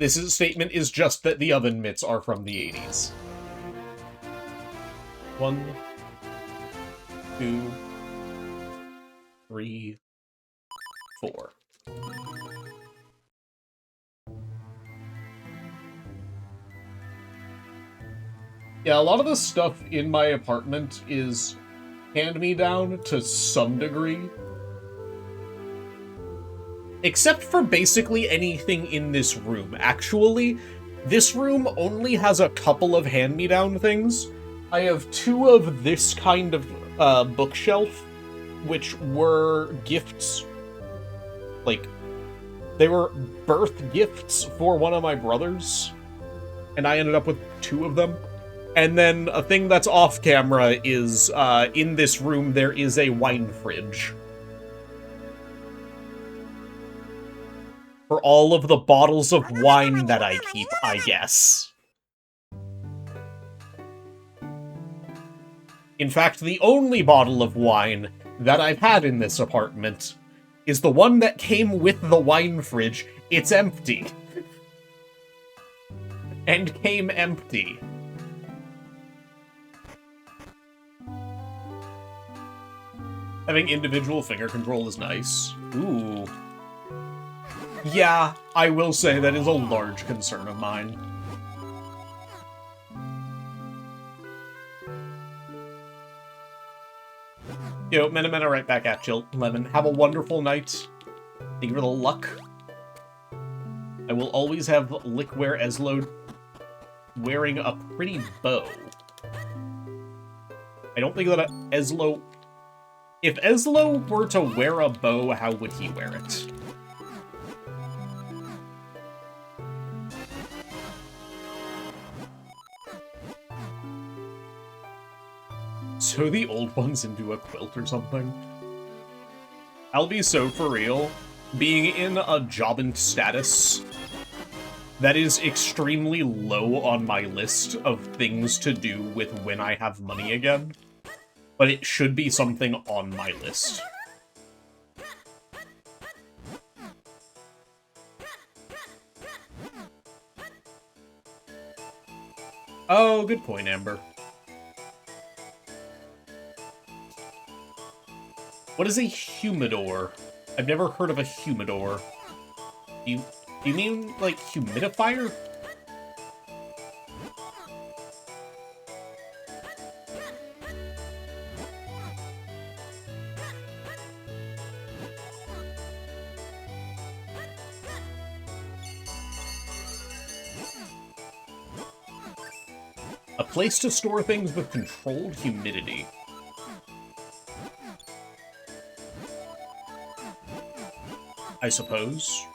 statement is just that the oven mitts are from the 80s. 1, 2, 3, 4. Yeah, a lot of the stuff in my apartment is hand-me-down to some degree. Except for basically anything in this room. Actually, this room only has a couple of hand-me-down things. I have 2 of this kind of bookshelf, which were gifts. Like, they were birth gifts for one of my brothers, and I ended up with 2 of them. And then a thing that's off camera is, in this room there is a wine fridge. For all of the bottles of wine that I keep, I guess. In fact, the only bottle of wine that I've had in this apartment is the one that came with the wine fridge. It's empty. And came empty. Having individual finger control is nice. Ooh. Yeah, I will say that is a large concern of mine. Yo, Mena right back at you, Lemon. Have a wonderful night. Thank you for the luck. I will always have Lickware Eslo wearing a pretty bow. I don't think that Eslo... If Eslo were to wear a bow, how would he wear it? Sew the old ones into a quilt or something? I'll be so for real. Being in a jobbing status, that is extremely low on my list of things to do with when I have money again. But it should be something on my list. Oh, good point, Amber. What is a humidor? I've never heard of a humidor. Do you mean, like, humidifier? A place to store things with controlled humidity. I suppose.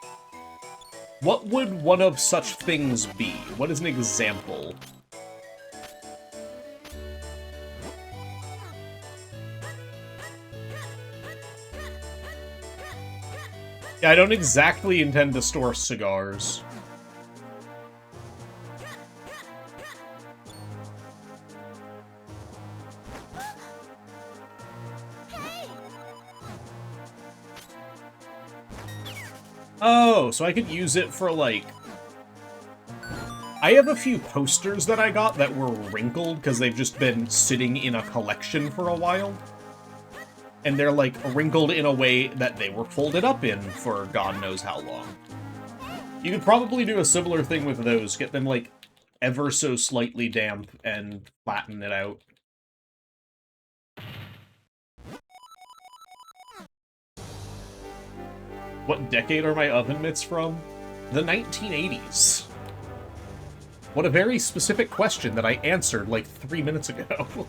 What would one of such things be? What is an example? Yeah, I don't exactly intend to store cigars. Oh, so I could use it for, like... I have a few posters that I got that were wrinkled because they've just been sitting in a collection for a while. And they're, like, wrinkled in a way that they were folded up in for God knows how long. You could probably do a similar thing with those. Get them, like, ever so slightly damp and flatten it out. What decade are my oven mitts from? The 1980s. What a very specific question that I answered like 3 minutes ago.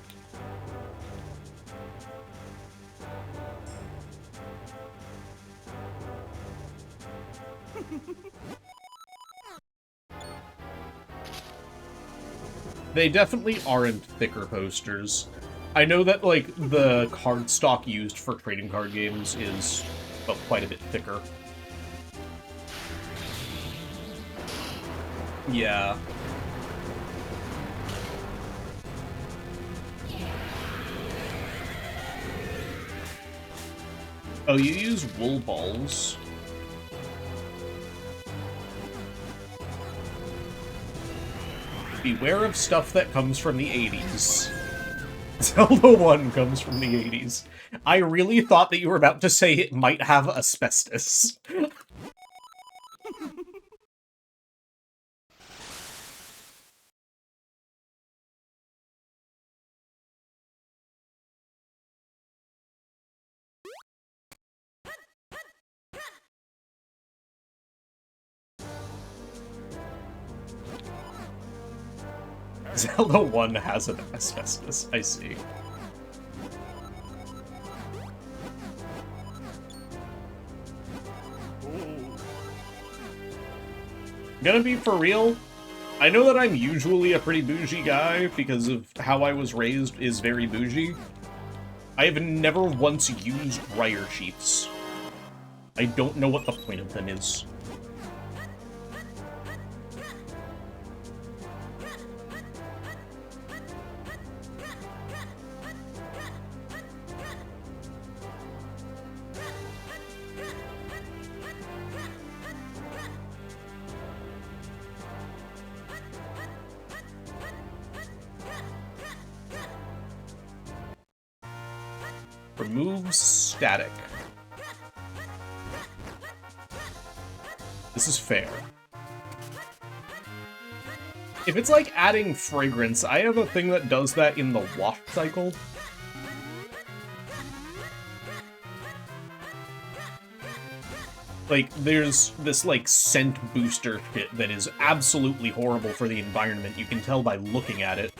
They definitely aren't thicker posters. I know that, like, the cardstock used for trading card games is quite a bit thicker. Yeah. Oh, you use wool balls? Beware of stuff that comes from the 80s. Zelda 1 comes from the 80s. I really thought that you were about to say it might have asbestos. Zelda 1 has an asbestos, I see. Gonna be for real, I know that I'm usually a pretty bougie guy because of how I was raised is very bougie. I have never once used dryer sheets. I don't know what the point of them is. Removes static. This is fair. If it's like adding fragrance, I have a thing that does that in the wash cycle. Like, there's this, like, scent booster shit that is absolutely horrible for the environment. You can tell by looking at it.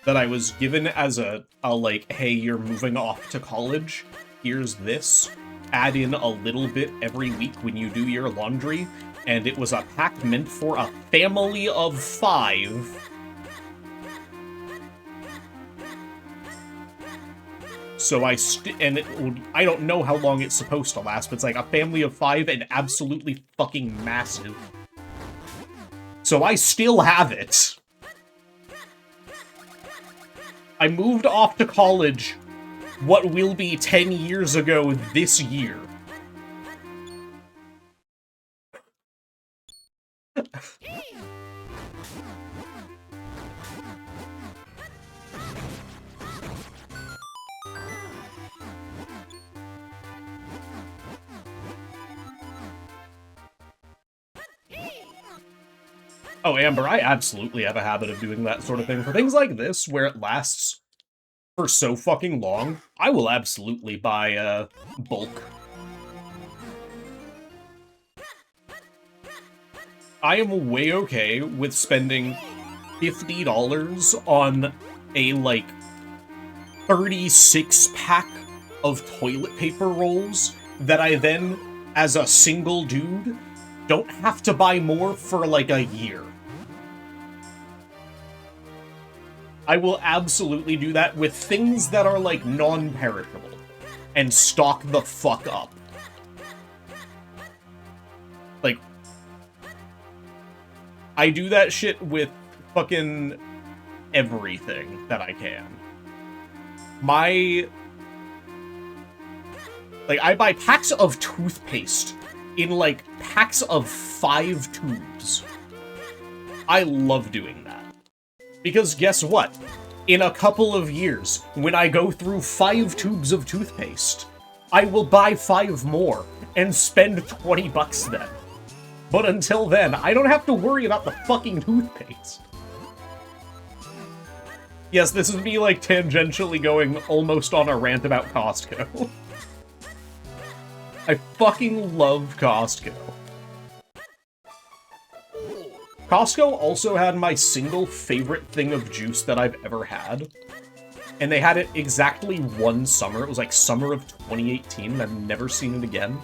That I was given as a like, hey, you're moving off to college, here's this, add in a little bit every week when you do your laundry, and it was a pack meant for a family of 5. So I don't know how long it's supposed to last, but it's like a family of 5 and absolutely fucking massive. So I still have it. I moved off to college what will be 10 years ago this year. Oh, Amber, I absolutely have a habit of doing that sort of thing. For things like this, where it lasts for so fucking long, I will absolutely buy, bulk. I am way okay with spending $50 on a, like, 36-pack of toilet paper rolls that I then, as a single dude, don't have to buy more for, like, a year. I will absolutely do that with things that are, like, non-perishable. And stock the fuck up. Like, I do that shit with fucking everything that I can. Like, I buy packs of toothpaste in, like, packs of 5 tubes. I love doing that. Because guess what? In a couple of years, when I go through 5 tubes of toothpaste, I will buy 5 more and spend $20 then. But until then, I don't have to worry about the fucking toothpaste. Yes, this is me, like, tangentially going almost on a rant about Costco. I fucking love Costco. Costco also had my single favorite thing of juice that I've ever had. And they had it exactly one summer. It was like summer of 2018, and I've never seen it again.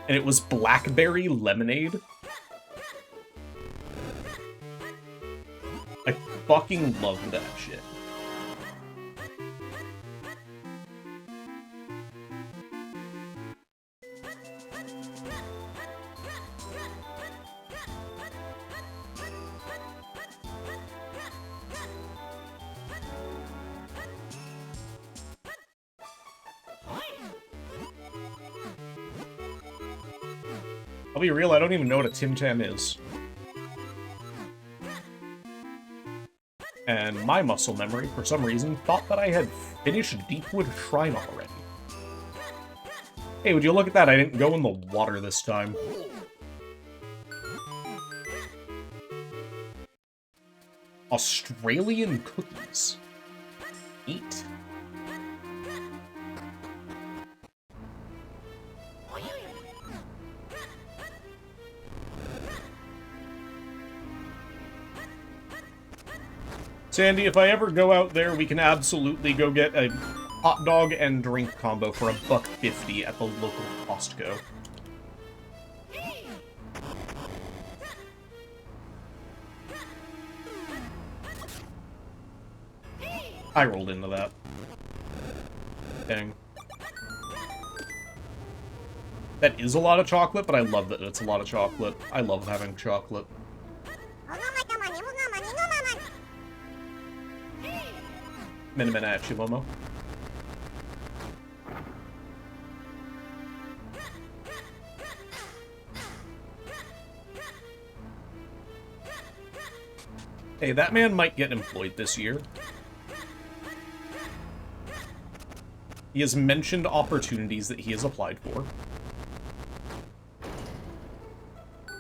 And it was blackberry lemonade. I fucking love that shit. I'll be real, I don't even know what a Tim Tam is. And my muscle memory, for some reason, thought that I had finished Deepwood Shrine already. Hey, would you look at that? I didn't go in the water this time. Australian cookies. Neat. Sandy, if I ever go out there, we can absolutely go get a hot dog and drink combo for $1.50 at the local Costco. I rolled into that. Dang. That is a lot of chocolate, but I love that it's a lot of chocolate. I love having chocolate. Minimanachi, Momo. Hey, that man might get employed this year. He has mentioned opportunities that he has applied for.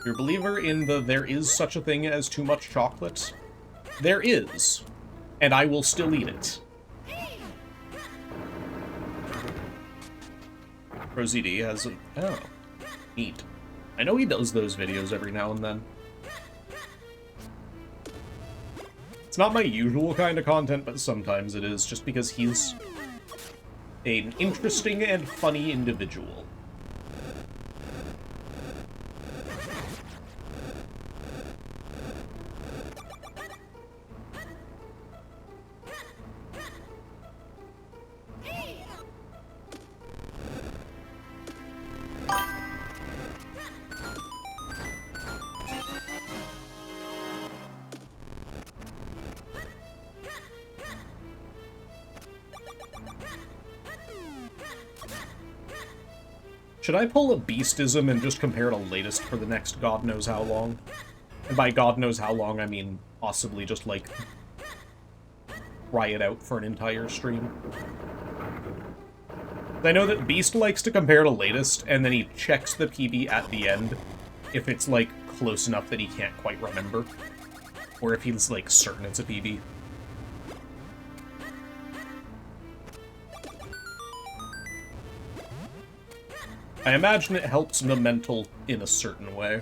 You're a believer in the there is such a thing as too much chocolate? There is. And I will still eat it. ProZD has a... Oh. Neat. I know he does those videos every now and then. It's not my usual kind of content, but sometimes it is, just because he's an interesting and funny individual. Should I pull a beastism and just compare to latest for the next God knows how long? And by God knows how long, I mean possibly just, like, try it out for an entire stream. I know that Beast likes to compare to latest, and then he checks the PB at the end if it's, like, close enough that he can't quite remember. Or if he's, like, certain it's a PB. I imagine it helps the mental in a certain way.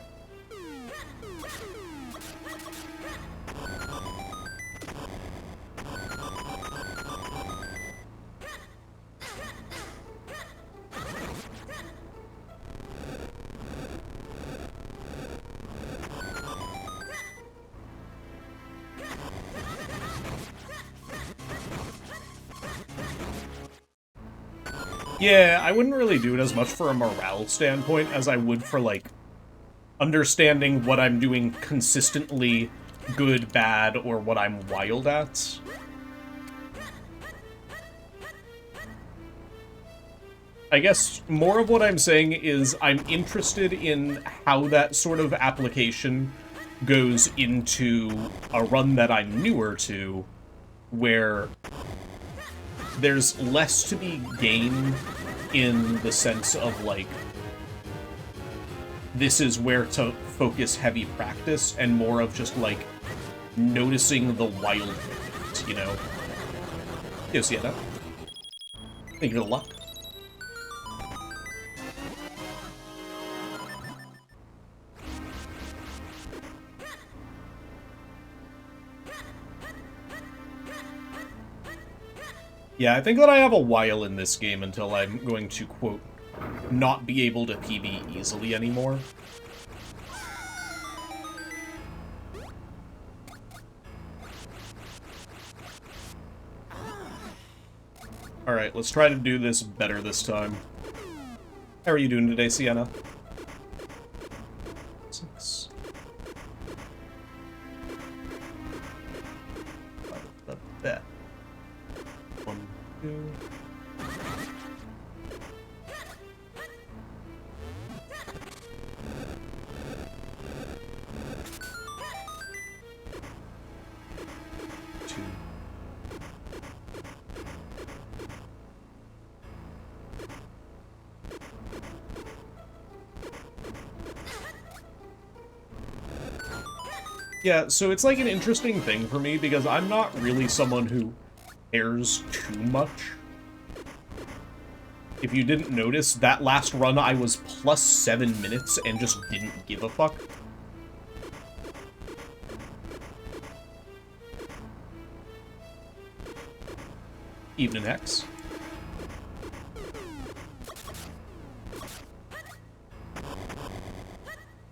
Yeah, I wouldn't really do it as much for a morale standpoint as I would for, like, understanding what I'm doing consistently good, bad, or what I'm wild at. I guess more of what I'm saying is I'm interested in how that sort of application goes into a run that I'm newer to, where there's less to be gained in the sense of, like, this is where to focus heavy practice, and more of just, like, noticing the wild things, you know? Yo, Sienna. Thank you for the luck. Yeah, I think that I have a while in this game until I'm going to, quote, not be able to PB easily anymore. Alright, let's try to do this better this time. How are you doing today, Sienna? 6. That. 1, 2. Two. Yeah, so it's like an interesting thing for me because I'm not really someone who cares too much. If you didn't notice, that last run I was plus 7 minutes and just didn't give a fuck. Evening Hex.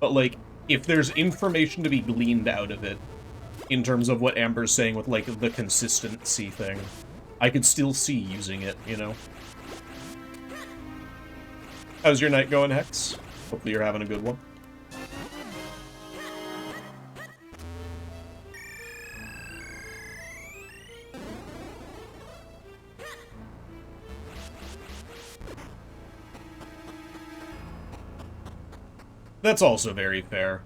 But, like, if there's information to be gleaned out of it, in terms of what Amber's saying with, like, the consistency thing, I could still see using it, you know? How's your night going, Hex? Hopefully you're having a good one. That's also very fair,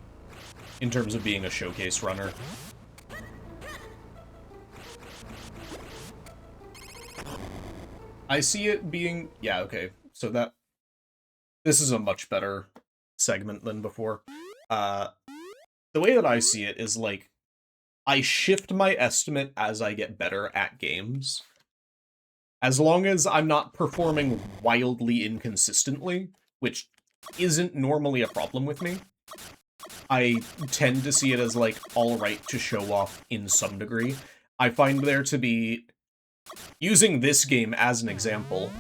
in terms of being a showcase runner. I see it being... Yeah, okay. So this is a much better segment than before. The way that I see it is, like, I shift my estimate as I get better at games. As long as I'm not performing wildly inconsistently, which isn't normally a problem with me, I tend to see it as, like, alright to show off in some degree. I find there to be... Using this game as an example,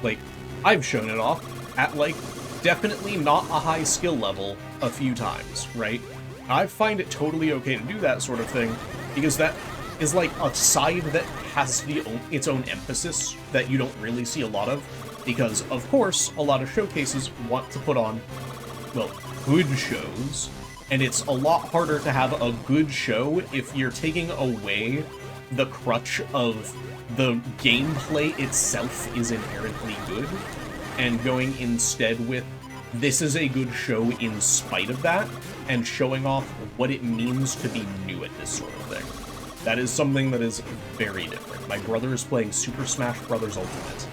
like, I've shown it off at, like, definitely not a high skill level a few times, right? I find it totally okay to do that sort of thing, because that is, like, a side that has its own emphasis that you don't really see a lot of, because, of course, a lot of showcases want to put on, well, good shows, and it's a lot harder to have a good show if you're taking away the crutch of the gameplay itself is inherently good, and going instead with, this is a good show in spite of that, and showing off what it means to be new at this sort of thing. That is something that is very different. My brother is playing Super Smash Bros. Ultimate.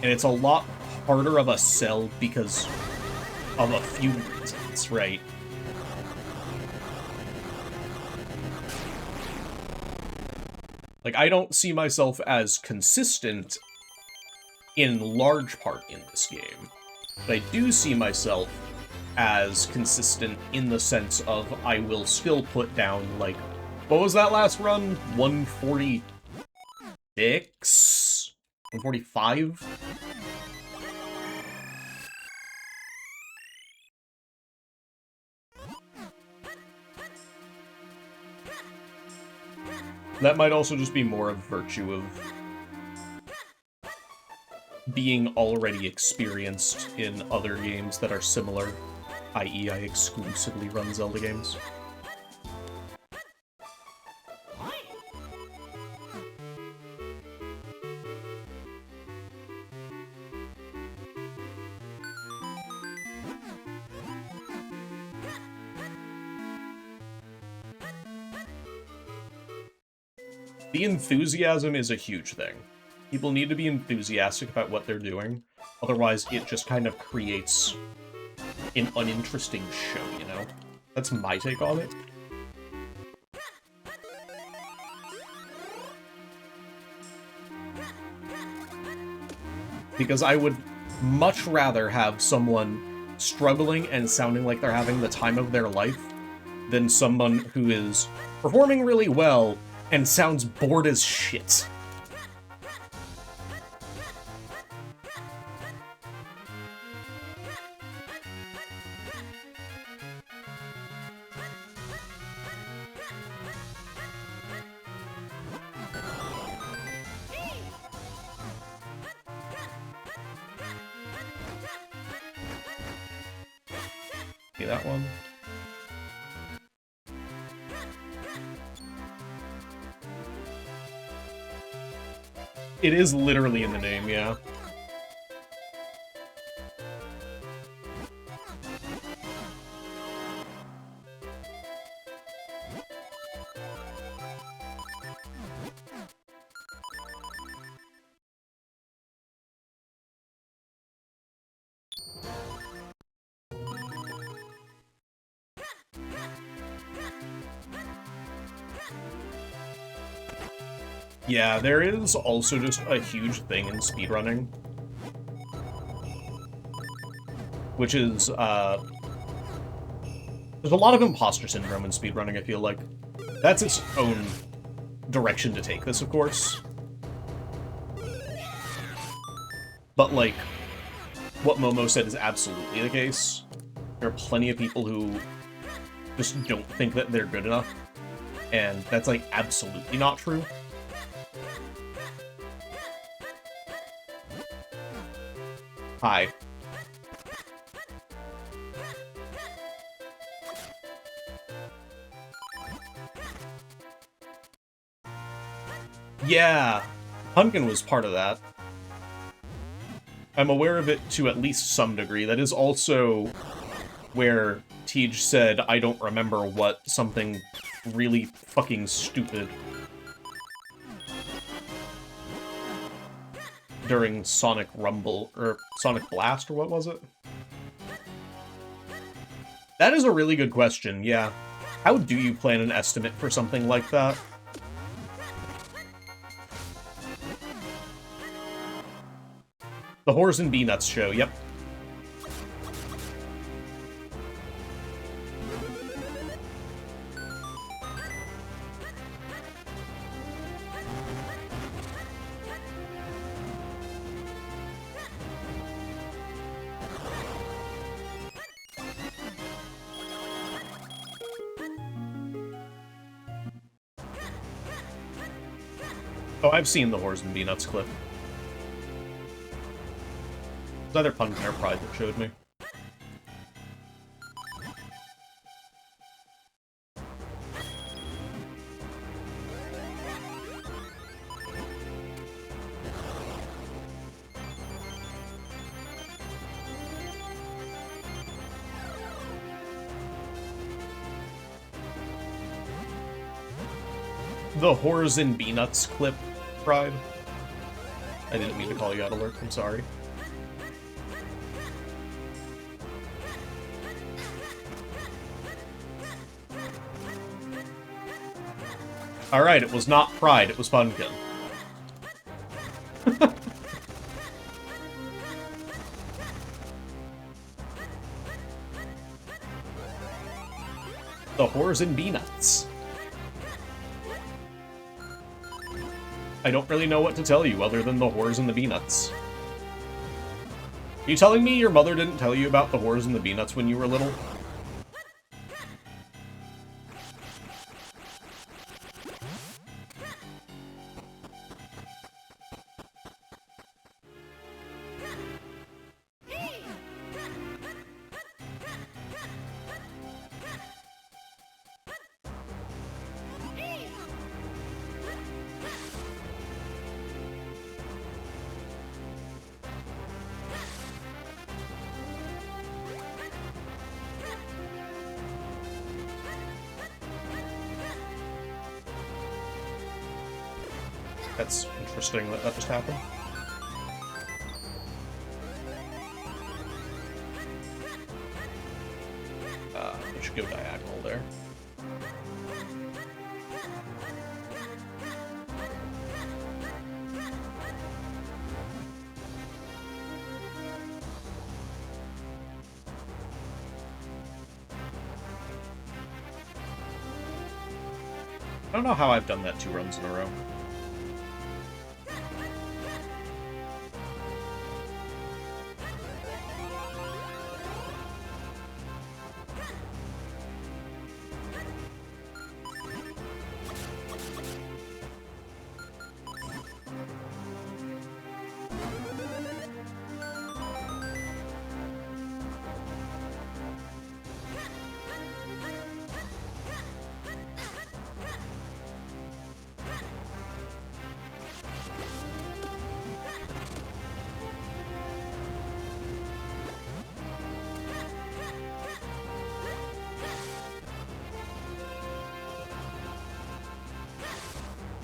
And it's a lot harder of a sell because of a few reasons, right? Like, I don't see myself as consistent in large part in this game, but I do see myself as consistent in the sense of I will still put down, like, what was that last run? 146? 145? That might also just be more of virtue of being already experienced in other games that are similar, i.e. I exclusively run Zelda games. The enthusiasm is a huge thing. People need to be enthusiastic about what they're doing, otherwise it just kind of creates an uninteresting show, you know? That's my take on it. Because I would much rather have someone struggling and sounding like they're having the time of their life than someone who is performing really well and sounds bored as shit. See that one? It is literally in the name, yeah. Yeah, there is also just a huge thing in speedrunning, which is, there's a lot of imposter syndrome in speedrunning, I feel like. That's its own direction to take this, of course. But, like, what Momo said is absolutely the case. There are plenty of people who just don't think that they're good enough, and that's, like, absolutely not true. Hi. Yeah, Pumpkin was part of that. I'm aware of it to at least some degree. That is also where Tej said, I don't remember what, something really fucking stupid during Sonic Rumble, or Sonic Blast, or what was it? That is a really good question, yeah. How do you plan an estimate for something like that? The Whores and Peanuts show, yep. Oh, I've seen the Whores and Peanuts clip. It was either Pumpkin or Pride that showed me. The Whores and Peanuts clip, Pride. I didn't mean to call you out, Alert. I'm sorry. Alright, it was not Pride, it was Pumpkin. The Whores and Peanuts. I don't really know what to tell you other than the Whores and the Peanuts. Are you telling me your mother didn't tell you about the Whores and the Peanuts when you were little? That's interesting that that just happened. I should go diagonal there. I don't know how I've done that 2 runs in a row.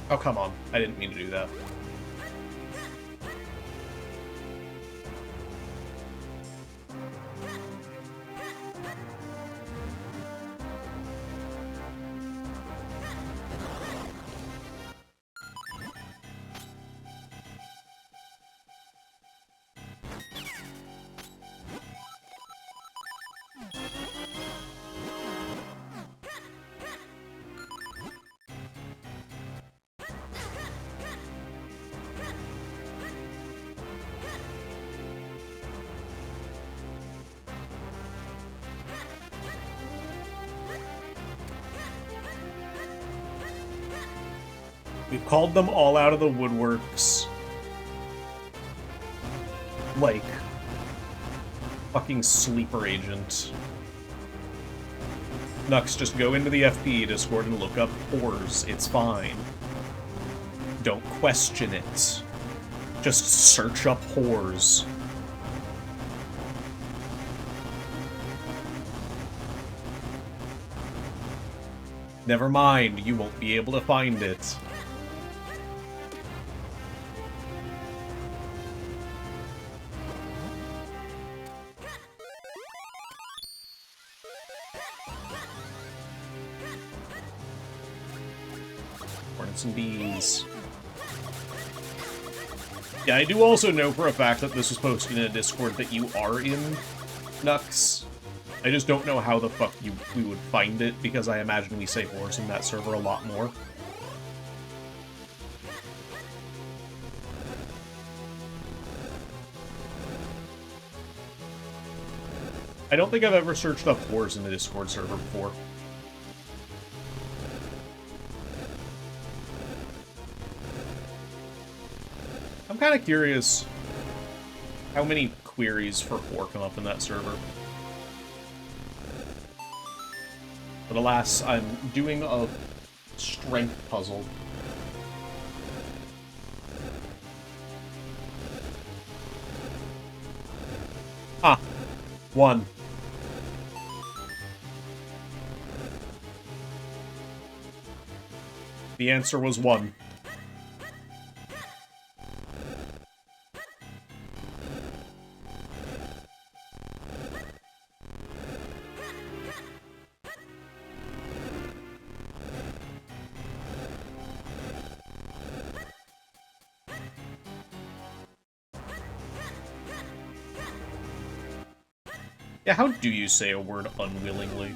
Oh, come on. I didn't mean to do that. We've called them all out of the woodworks. Like, fucking sleeper agent. Nux, just go into the FP Discord and look up whores. It's fine. Don't question it. Just search up whores. Never mind, you won't be able to find it. Hornets and bees. Yeah, I do also know for a fact that this was posted in a Discord that you are in, Nux. I just don't know how the fuck we would find it, because I imagine we say whores in that server a lot more. I don't think I've ever searched up whores in the Discord server before. I'm kind of curious how many queries for whore come up in that server. But alas, I'm doing a strength puzzle. Ah, 1. The answer was 1. Yeah, how do you say a word unwillingly?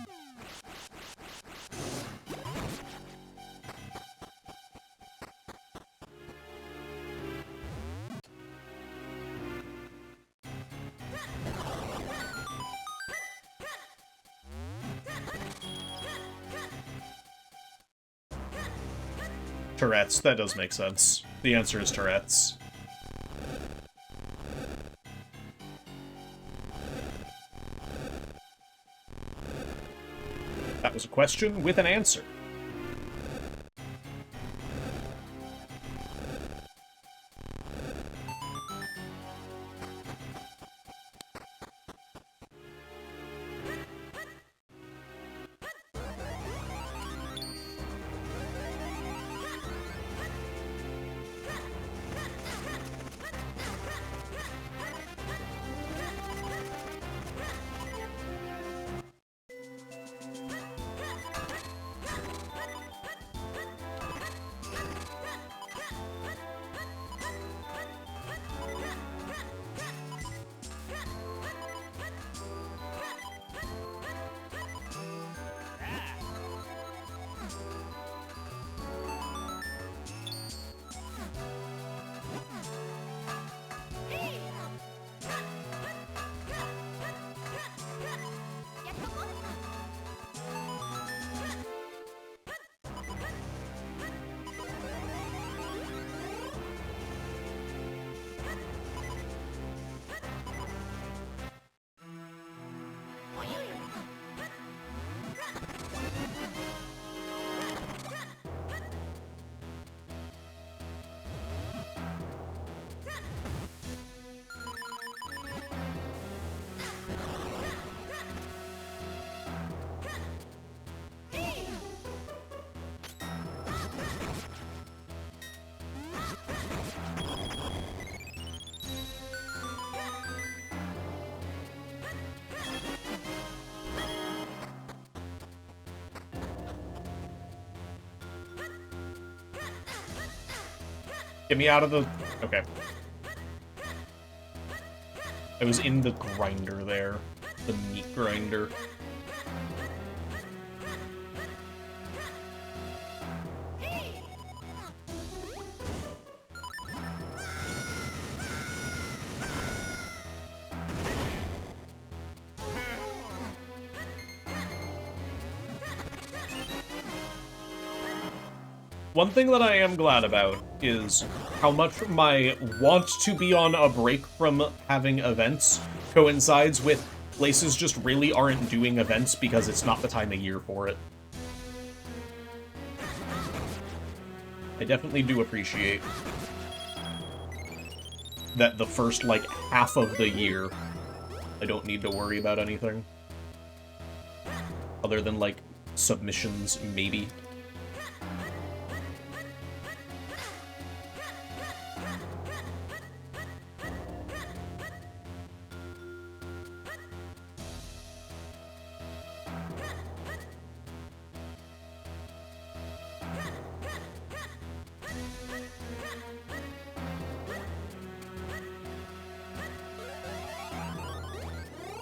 Tourette's, that does make sense. The answer is Tourette's. That was a question with an answer. Get me out of the... Okay. I was in the grinder there. The meat grinder. One thing that I am glad about is how much my want to be on a break from having events coincides with places just really aren't doing events because it's not the time of year for it. I definitely do appreciate that the first, like, half of the year, I don't need to worry about anything. Other than, like, submissions, maybe.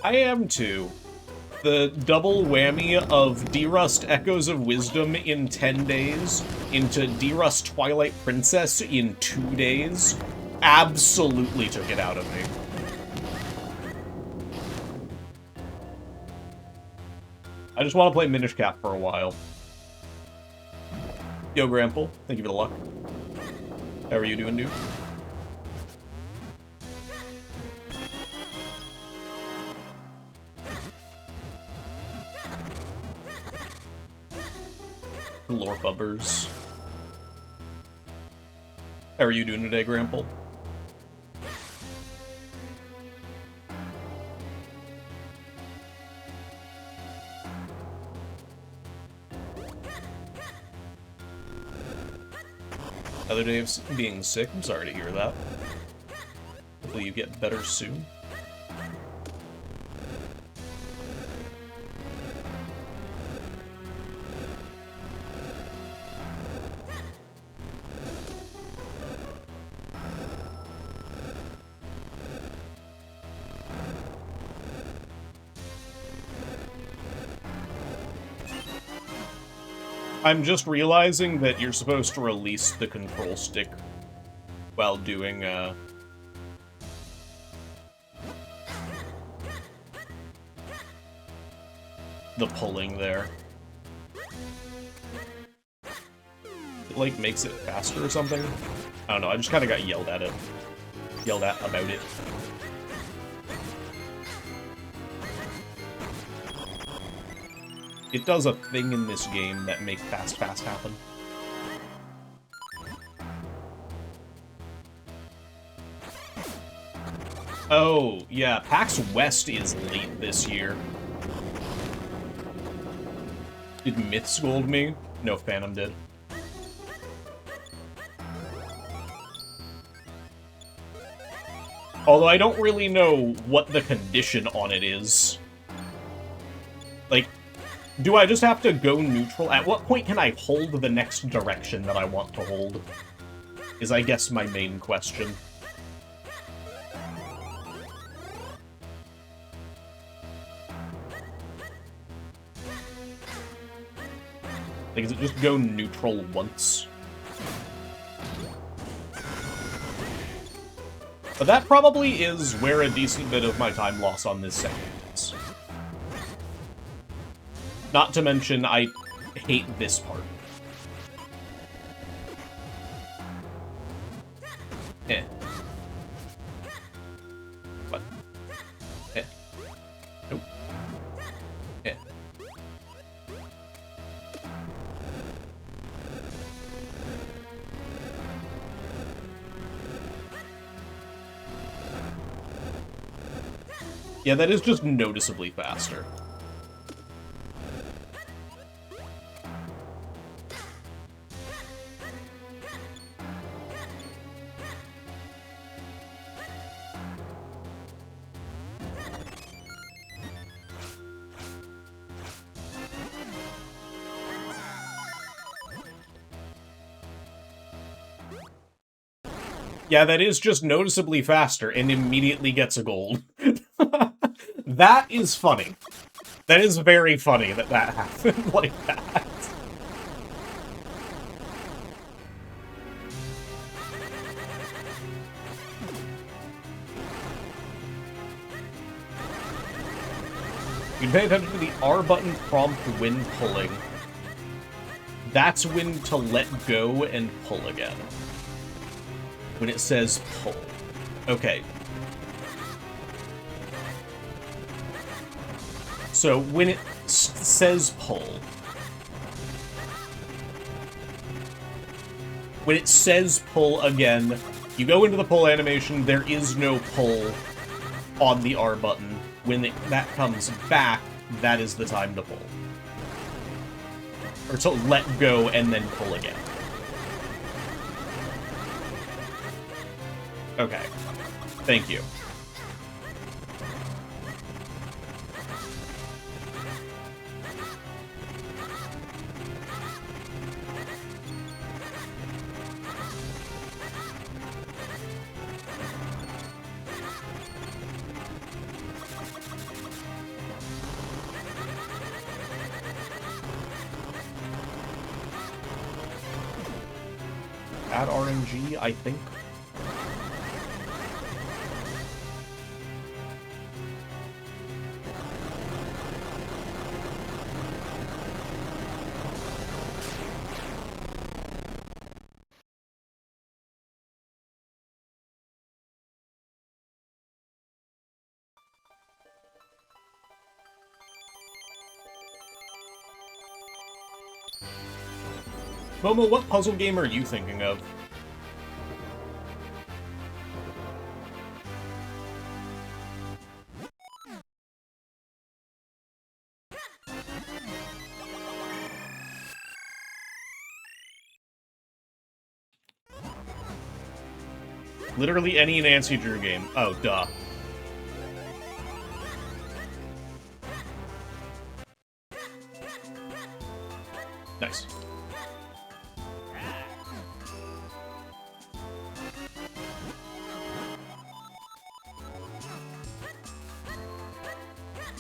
I am too. The double whammy of D-Rust Echoes of Wisdom in 10 days into D-Rust Twilight Princess in 2 days absolutely took it out of me. I just want to play Minish Cap for a while. Yo, Grample, thank you for the luck. How are you doing, dude? Lore bubbers. How are you doing today, Grample? Other day of being sick, I'm sorry to hear that. Hopefully you get better soon. I'm just realizing that you're supposed to release the control stick while doing, the pulling there. It, like, makes it faster or something? I don't know, I just kinda got yelled at about it. It does a thing in this game that makes fast happen. Oh, yeah, PAX West is late this year. Did Myth scold me? No, Phantom did. Although I don't really know what the condition on it is. Like, do I just have to go neutral? At what point can I hold the next direction that I want to hold? Is, I guess, my main question. Like, does it just go neutral once? But that probably is where a decent bit of my time loss on this segment is. Not to mention, I hate this part. Eh. What? Eh. Nope. Eh. Yeah, that is just noticeably faster. Yeah, that is just noticeably faster and immediately gets a gold. That is funny. That is very funny that that happened like that. You pay attention to the R button prompt when pulling. That's when to let go and pull again. When it says pull. Okay. So when it says pull, when it says pull again, you go into the pull animation, there is no pull on the R button. When that comes back, that is the time to pull. Or to let go and then pull again. Okay. Thank you. Add RNG, I think. Momo, what puzzle game are you thinking of? Literally any Nancy Drew game. Oh, duh. Nice.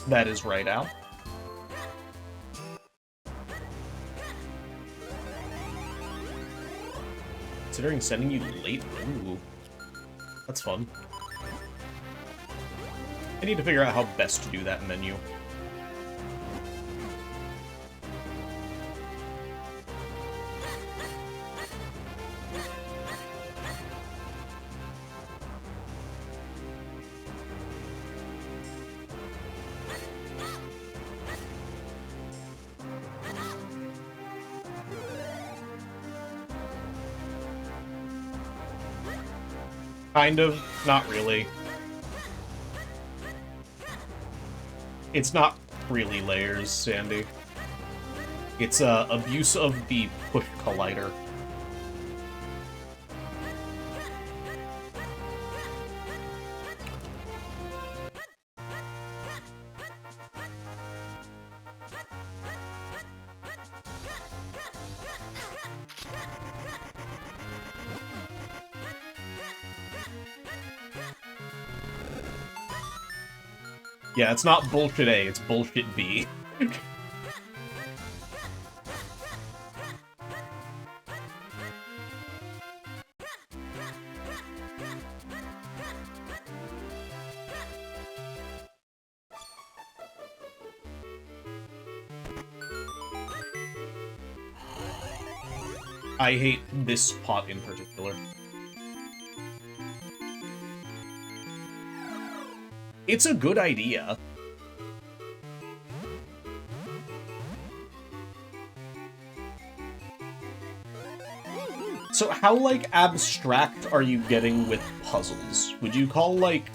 That is right, Al. Considering sending you late? Ooh. That's fun. I need to figure out how best to do that menu. Kind of. Not really. It's not really layers, Sandy. It's abuse of the push collider. Yeah, it's not bullshit A, it's bullshit B. I hate this pot in particular. It's a good idea. So how, like, abstract are you getting with puzzles? Would you call, like,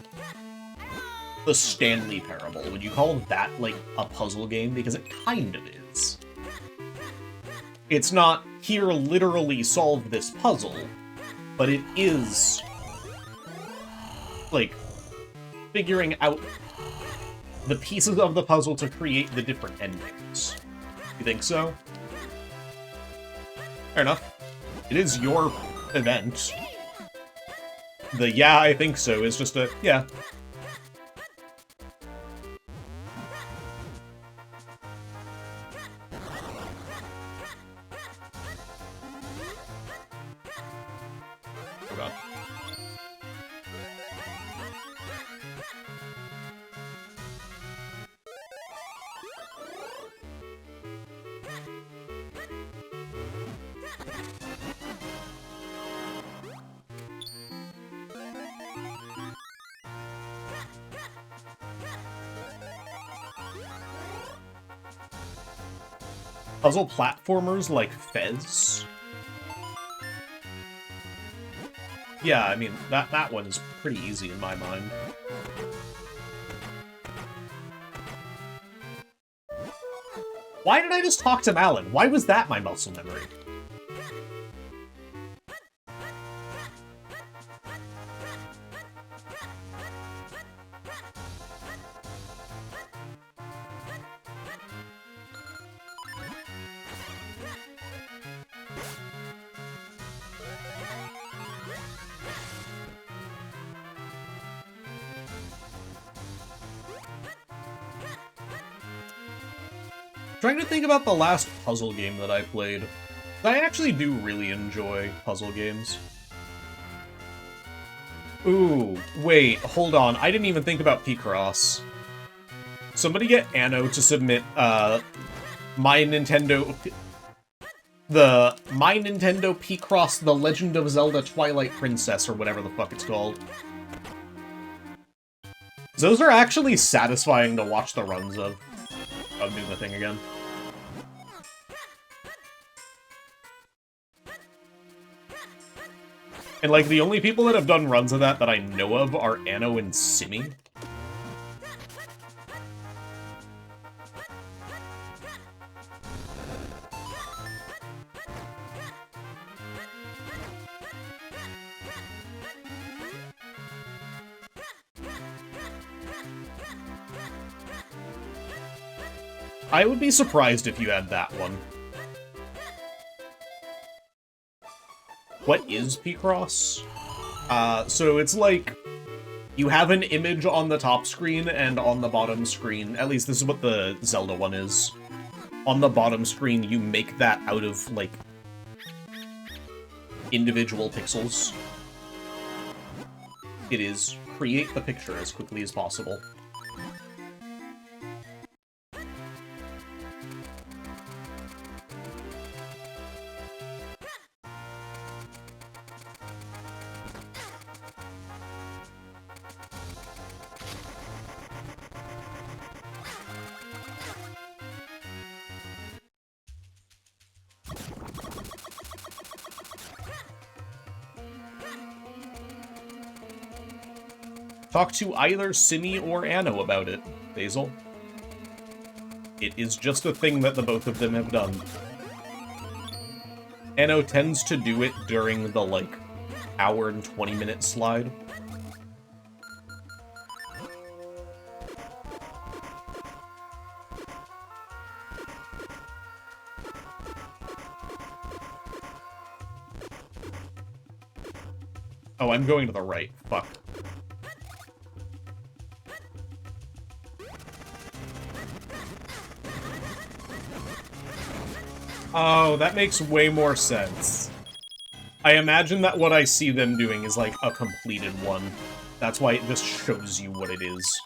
the Stanley Parable, would you call that, like, a puzzle game? Because it kind of is. It's not, here, literally solve this puzzle, but it is, like, figuring out the pieces of the puzzle to create the different endings. You think so? Fair enough. It is your event. The yeah, I think so is just a, yeah. Hold on. Puzzle platformers like Fez. Yeah, I mean, that one is pretty easy in my mind. Why did I just talk to Malin? Why was that my muscle memory? Trying to think about the last puzzle game that I played. I actually do really enjoy puzzle games. Ooh, wait, hold on. I didn't even think about P-Cross. Somebody get Anno to submit, My Nintendo P-Cross The Legend of Zelda Twilight Princess, or whatever the fuck it's called. Those are actually satisfying to watch the runs of. I'm doing the thing again. And, like, the only people that have done runs of that I know of are Anno and Simi. I would be surprised if you had that one. What is P-Cross? So it's like, you have an image on the top screen and on the bottom screen, at least this is what the Zelda one is. On the bottom screen, you make that out of, like, individual pixels. It is create the picture as quickly as possible. Talk to either Simi or Anno about it, Basil. It is just a thing that the both of them have done. Anno tends to do it during the, like, hour and 20-minute slide. Oh, I'm going to the right. Fuck. Oh, that makes way more sense. I imagine that what I see them doing is, like, a completed one. That's why it just shows you what it is.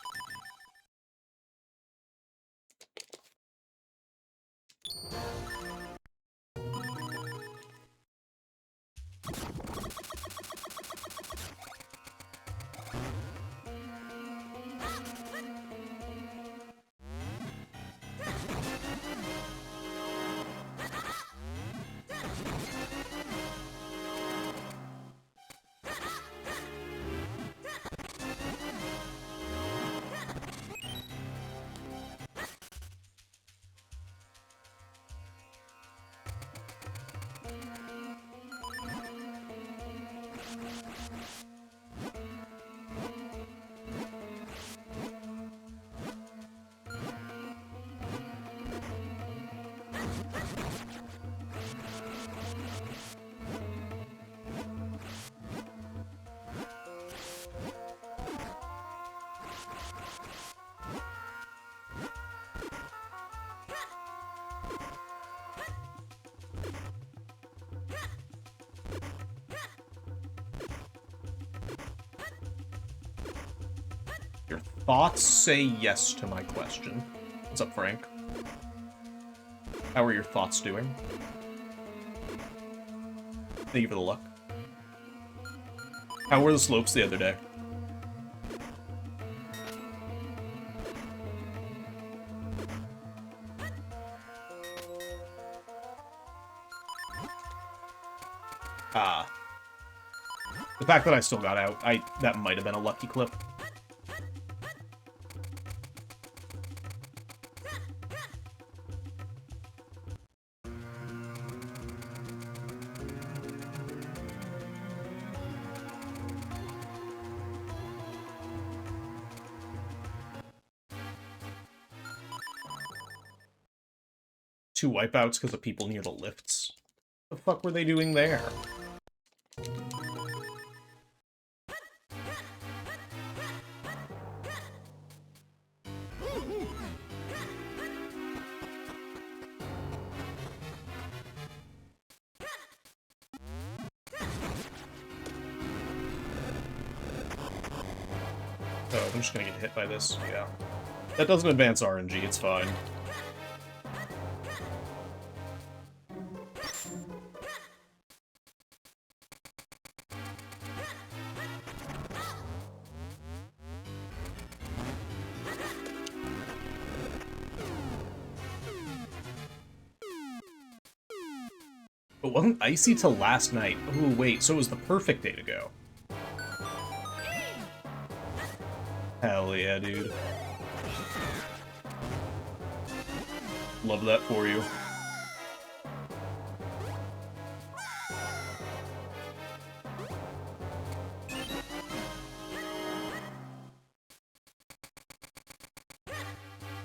Your thoughts say yes to my question. What's up, Frank? How are your thoughts doing? Thank you for the luck. How were the slopes the other day? Ah. The fact that I still got out, that might have been a lucky clip. Two wipeouts because of people near the lifts. What the fuck were they doing there? Oh, I'm just gonna get hit by this. Yeah. That doesn't advance RNG, it's fine. It wasn't icy till last night. Oh, wait, so it was the perfect day to go. Hell yeah, dude. Love that for you.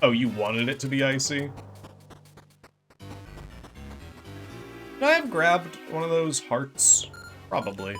Oh, you wanted it to be icy? Could I have grabbed one of those hearts? Probably.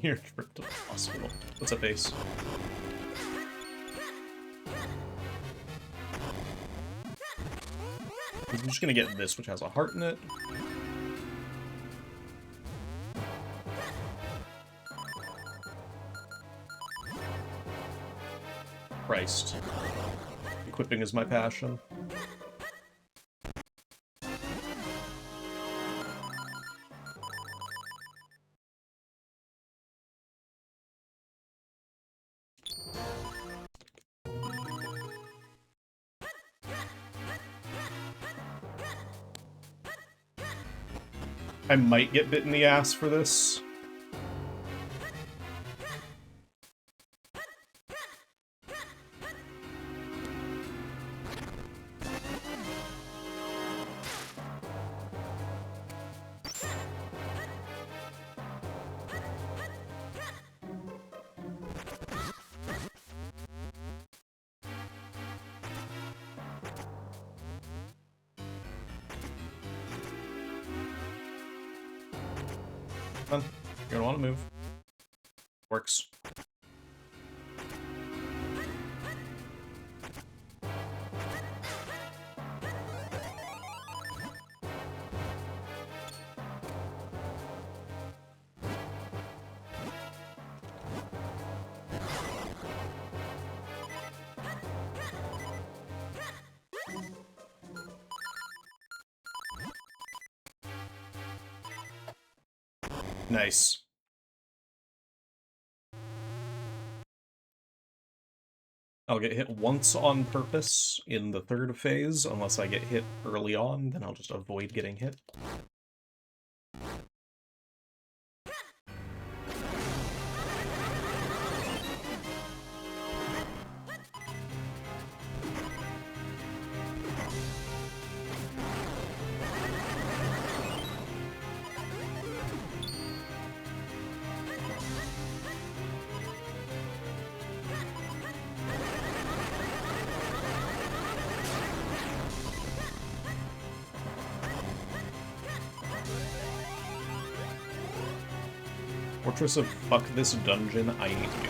Your trip to the hospital. What's up, Ace? I'm just gonna get this, which has a heart in it. Christ. Equipping is my passion. I might get bit in the ass for this. You're gonna want to move. Works. Nice. I'll get hit once on purpose in the third phase, unless I get hit early on, then I'll just avoid getting hit. Fortress of fuck this dungeon, I ain't doing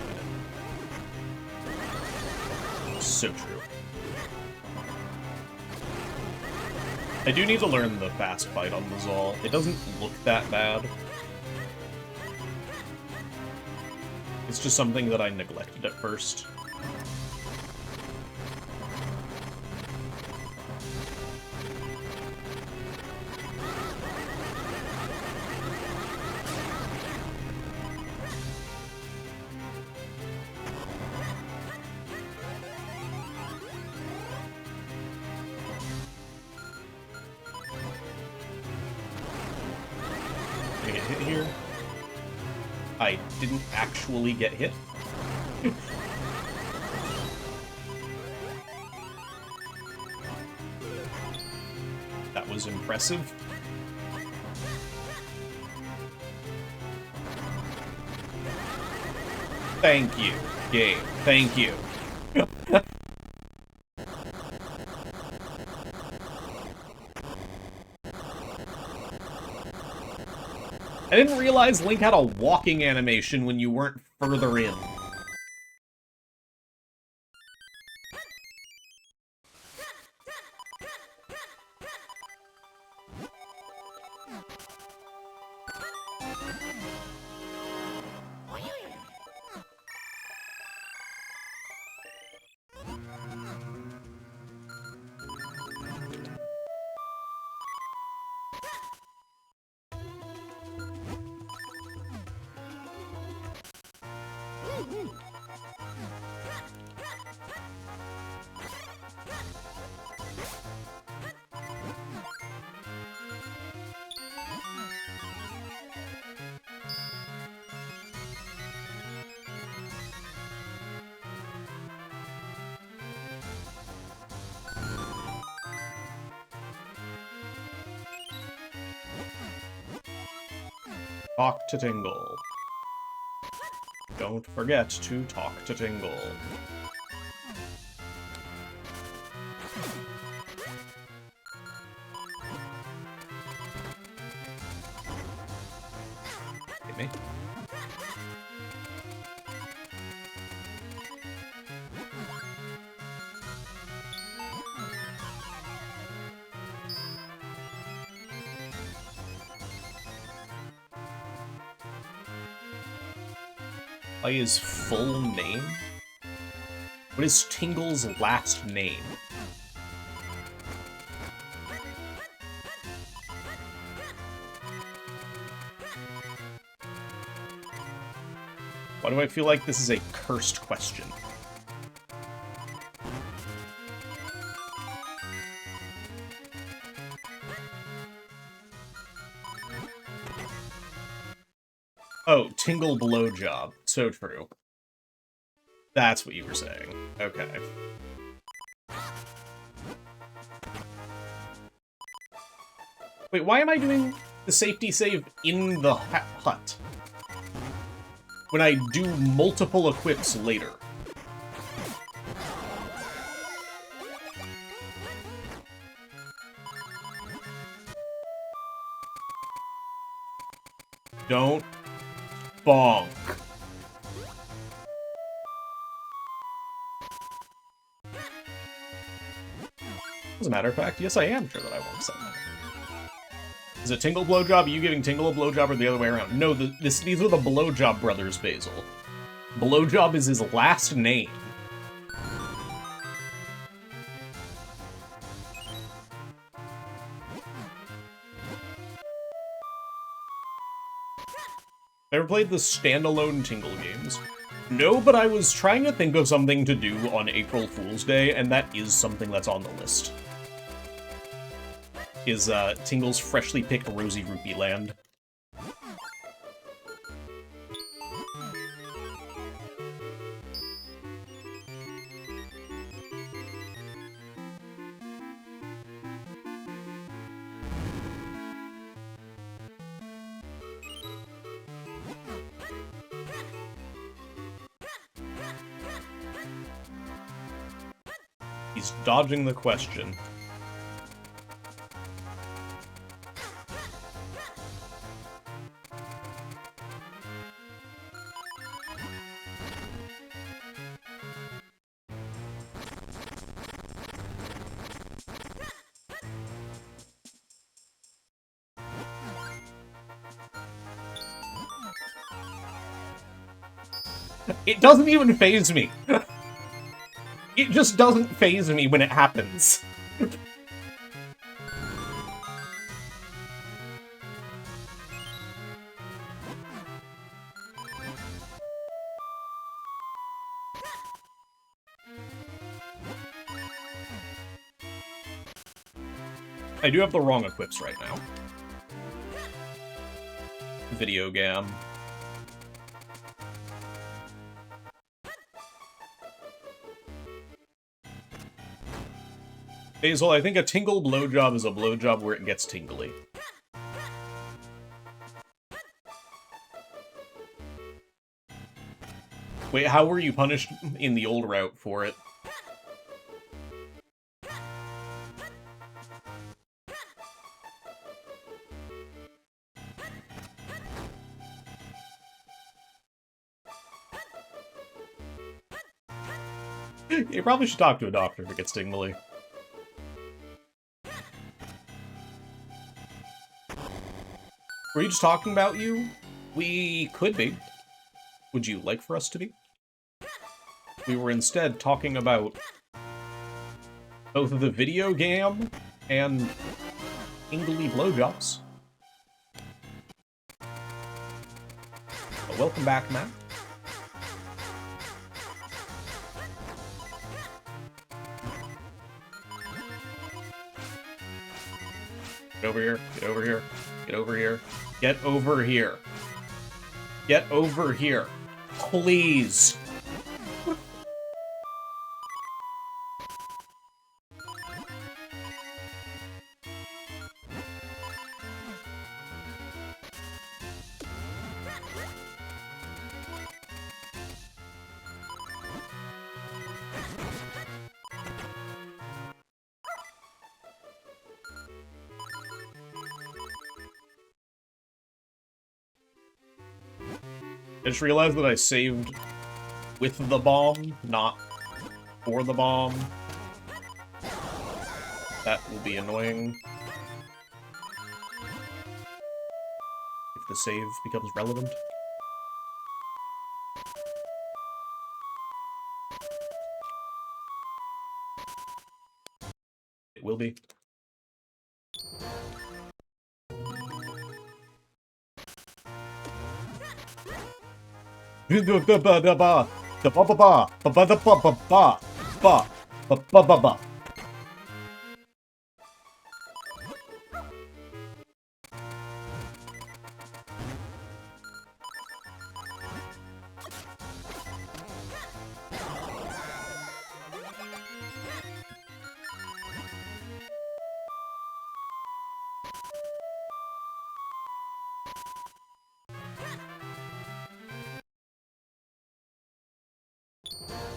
it. So true. I do need to learn the fast fight on the Zal. It doesn't look that bad. It's just something that I neglected at first. Here. I didn't actually get hit. That was impressive. Thank you, game. Thank you. I didn't realize Link had a walking animation when you weren't further in. Talk to Tingle. Don't forget to talk to Tingle. Hit me. By his full name? What is Tingle's last name? Why do I feel like this is a cursed question? Oh, Tingle Blowjob. So true. That's what you were saying. Okay. Wait, why am I doing the safety save in the hut? When I do multiple equips later. Don't bonk. As a matter of fact, yes I am sure that I won't send that. Is it Tingle Blowjob? Are you giving Tingle a blowjob or the other way around? No, these are the Blowjob brothers, Basil. Blowjob is his last name. Ever played the standalone Tingle games? No, but I was trying to think of something to do on April Fool's Day, and that is something that's on the list. Is Tingle's freshly picked Rosy Rupee Land. He's dodging the question. It doesn't even faze me. It just doesn't faze me when it happens. I do have the wrong equips right now. Video gam. Basil, I think a tingle blowjob is a blowjob where it gets tingly. Wait, how were you punished in the old route for it? You probably should talk to a doctor if it gets tingly. Were you just talking about you? We could be. Would you like for us to be? We were instead talking about both the video game and tingly blowjobs. But welcome back, Matt. Get over here. Get over here. Get over here. Get over here. Get over here. Please. I just realized that I saved with the bomb, not for the bomb. That will be annoying. If the save becomes relevant. It will be.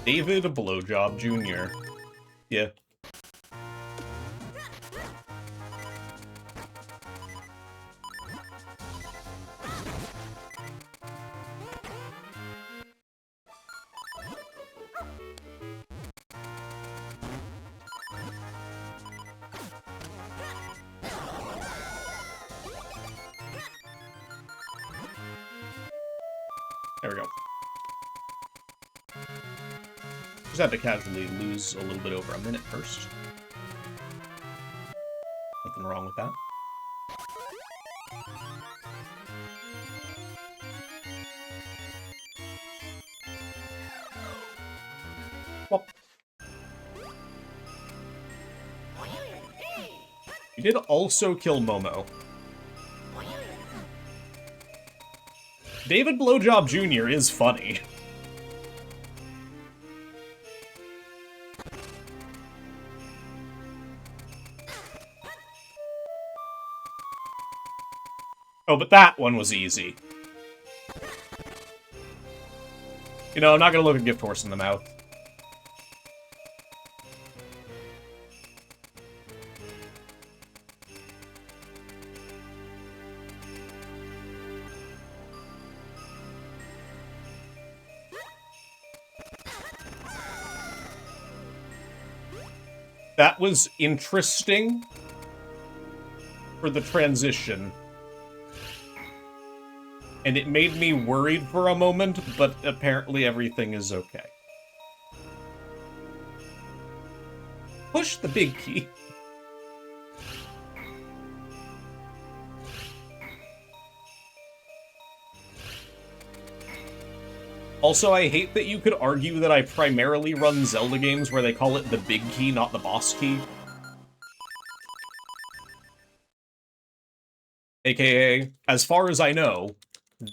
David Blowjob Jr. Yeah. There we go. Just had to casually lose a little bit over a minute first. Nothing wrong with that. Well, you did also kill Momo. David Blowjob Jr. is funny. Oh, but that one was easy. You know, I'm not gonna look a gift horse in the mouth. That was interesting for the transition. And it made me worried for a moment, but apparently everything is okay. Push the big key. Also, I hate that you could argue that I primarily run Zelda games where they call it the big key, not the boss key. AKA, as far as I know,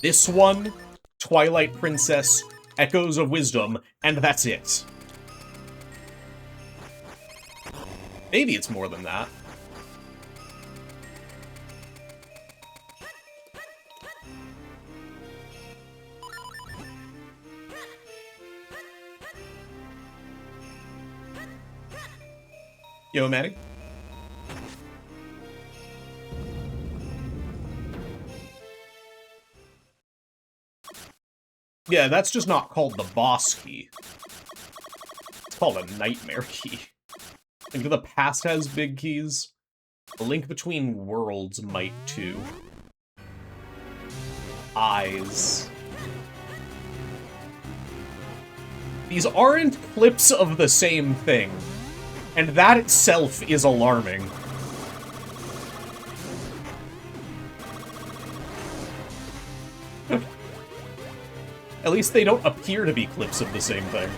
this one, Twilight Princess, Echoes of Wisdom, and that's it. Maybe it's more than that. Yo, Maddie? Yeah, that's just not called the boss key. It's called a nightmare key. Link to the Past has big keys. A Link Between Worlds might too. Eyes. These aren't clips of the same thing, and that itself is alarming. At least they don't appear to be clips of the same thing.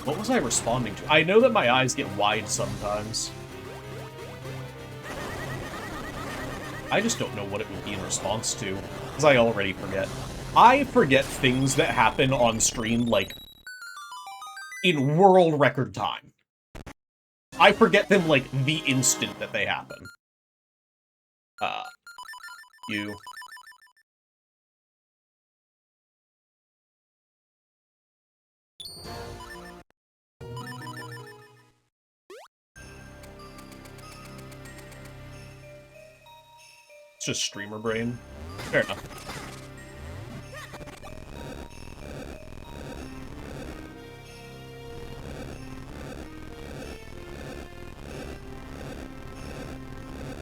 What was I responding to? I know that my eyes get wide sometimes. I just don't know what it would be in response to, because I already forget. I forget things that happen on stream, like, in world record time. I forget them, like, the instant that they happen. You... It's just streamer brain. Fair enough.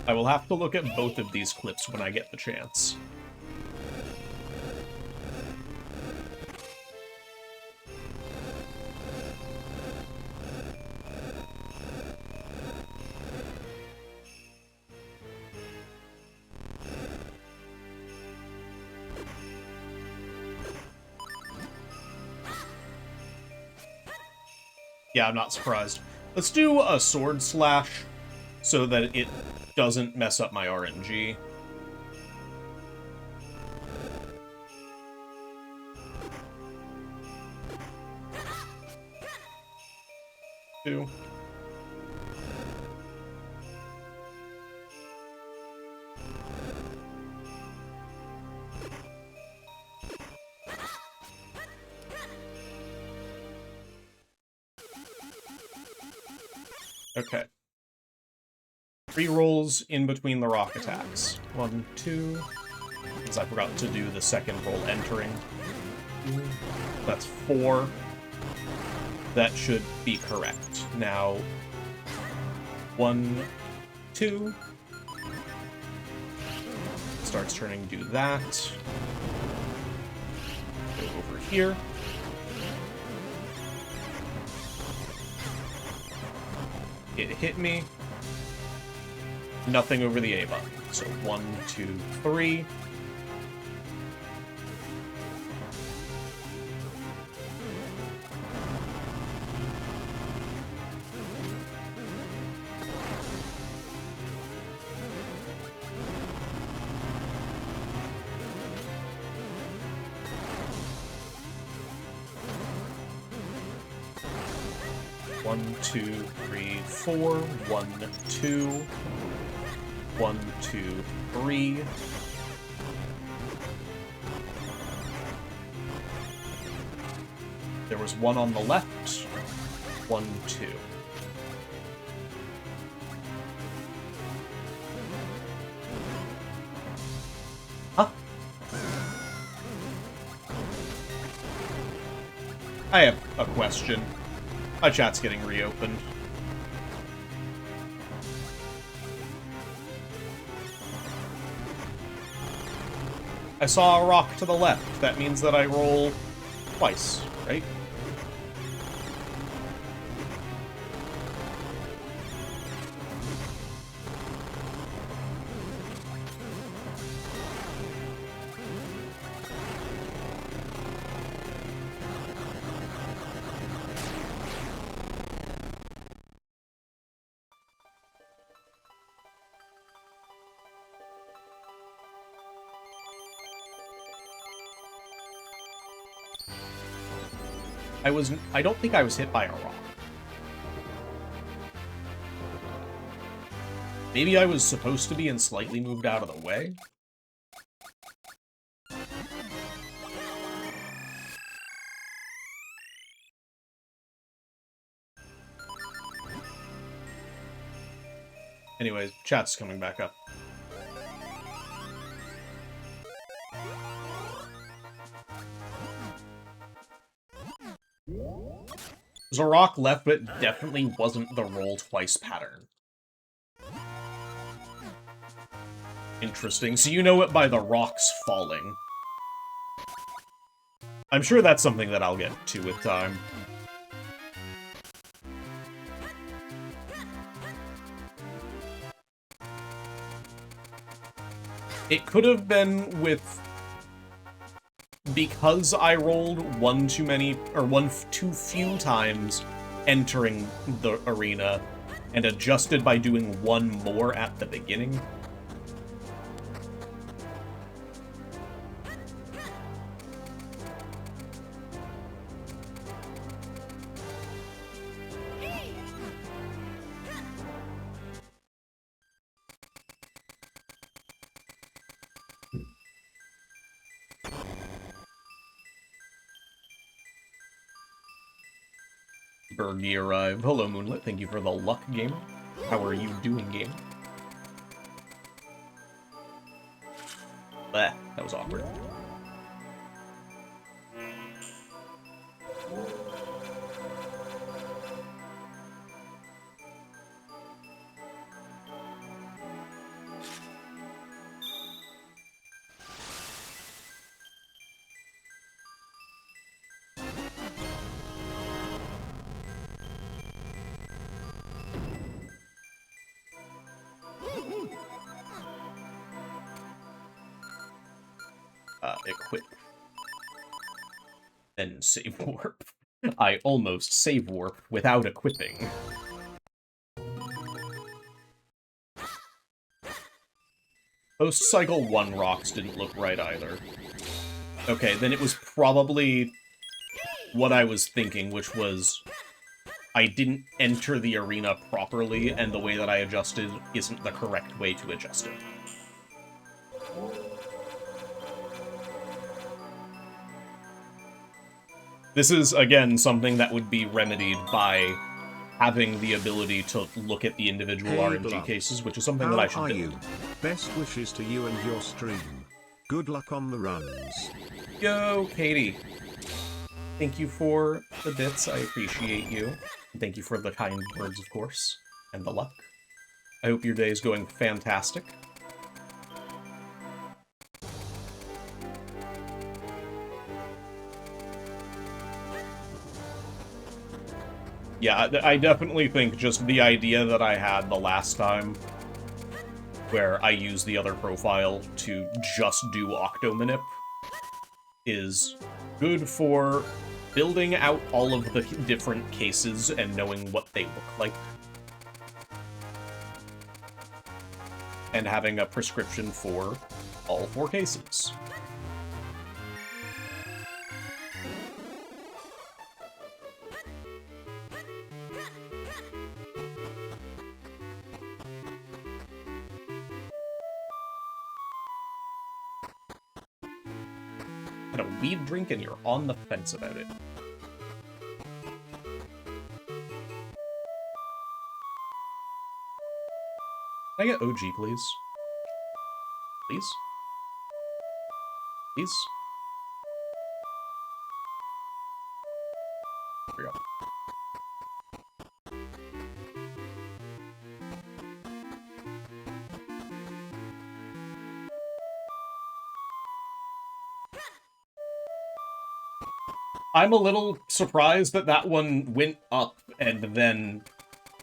I will have to look at both of these clips when I get the chance. Yeah, I'm not surprised. Let's do a sword slash so that it doesn't mess up my RNG. Two. Okay. 3 rolls in between the rock attacks. 1, 2. Because I forgot to do the second roll entering. That's 4. That should be correct. Now, 1, 2. Starts turning, do that. Go over here. It hit me. Nothing over the A button. So 1, 2, 3. 1, 2, 3, 4. 1, 2. 1, 2, 3. There was one on the left. 1, 2. Huh? I have a question. My chat's getting reopened. I saw a rock to the left. That means that I roll twice, right? I don't think I was hit by a rock. Maybe I was supposed to be and slightly moved out of the way? Anyways, chat's coming back up. There's a rock left, but it definitely wasn't the roll twice pattern. Interesting. So you know it by the rocks falling. I'm sure that's something that I'll get to with time. It could have been with... Because I rolled one too many, or one too few times entering the arena, and adjusted by doing one more at the beginning. Bergie arrived. Hello, Moonlit. Thank you for the luck, gamer. How are you doing, game? Bleh, that was awkward. Equip. Then save warp. I almost save warp without equipping. Post-cycle 1 rocks didn't look right either. Okay, then it was probably what I was thinking, which was I didn't enter the arena properly, and the way that I adjusted isn't the correct way to adjust it. This is, again, something that would be remedied by having the ability to look at the individual RNG cases, which is something that I should do. You? Best wishes to you and your stream. Good luck on the runs. Yo, Katie. Thank you for the bits, I appreciate you. Thank you for the kind words, of course, and the luck. I hope your day is going fantastic. Yeah, I definitely think just the idea that I had the last time, where I used the other profile to just do Octomanip, is good for building out all of the different cases and knowing what they look like. And having a prescription for all 4 cases. Had a weed drink and you're on the fence about it. Can I get OG, please? Please? Please? There we go. I'm a little surprised that that one went up and then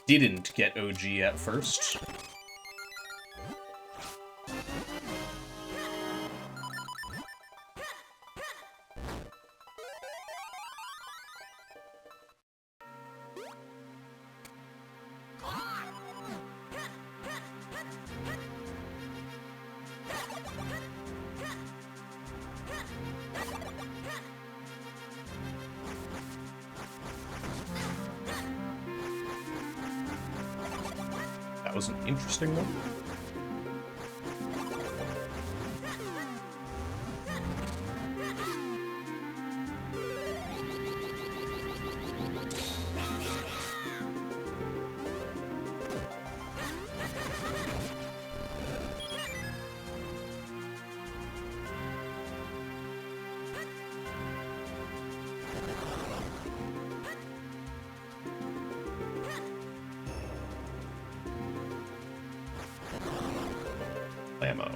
didn't get OG at first. That was an interesting one. Ammo.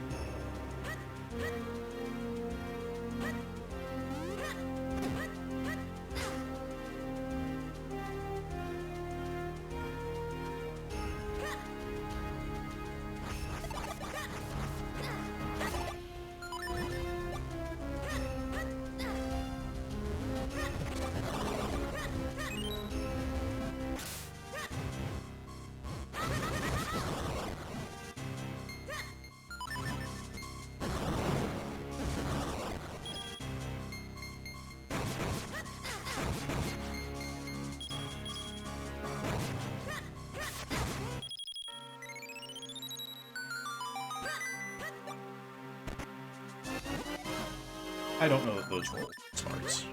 I don't know those roll smarts.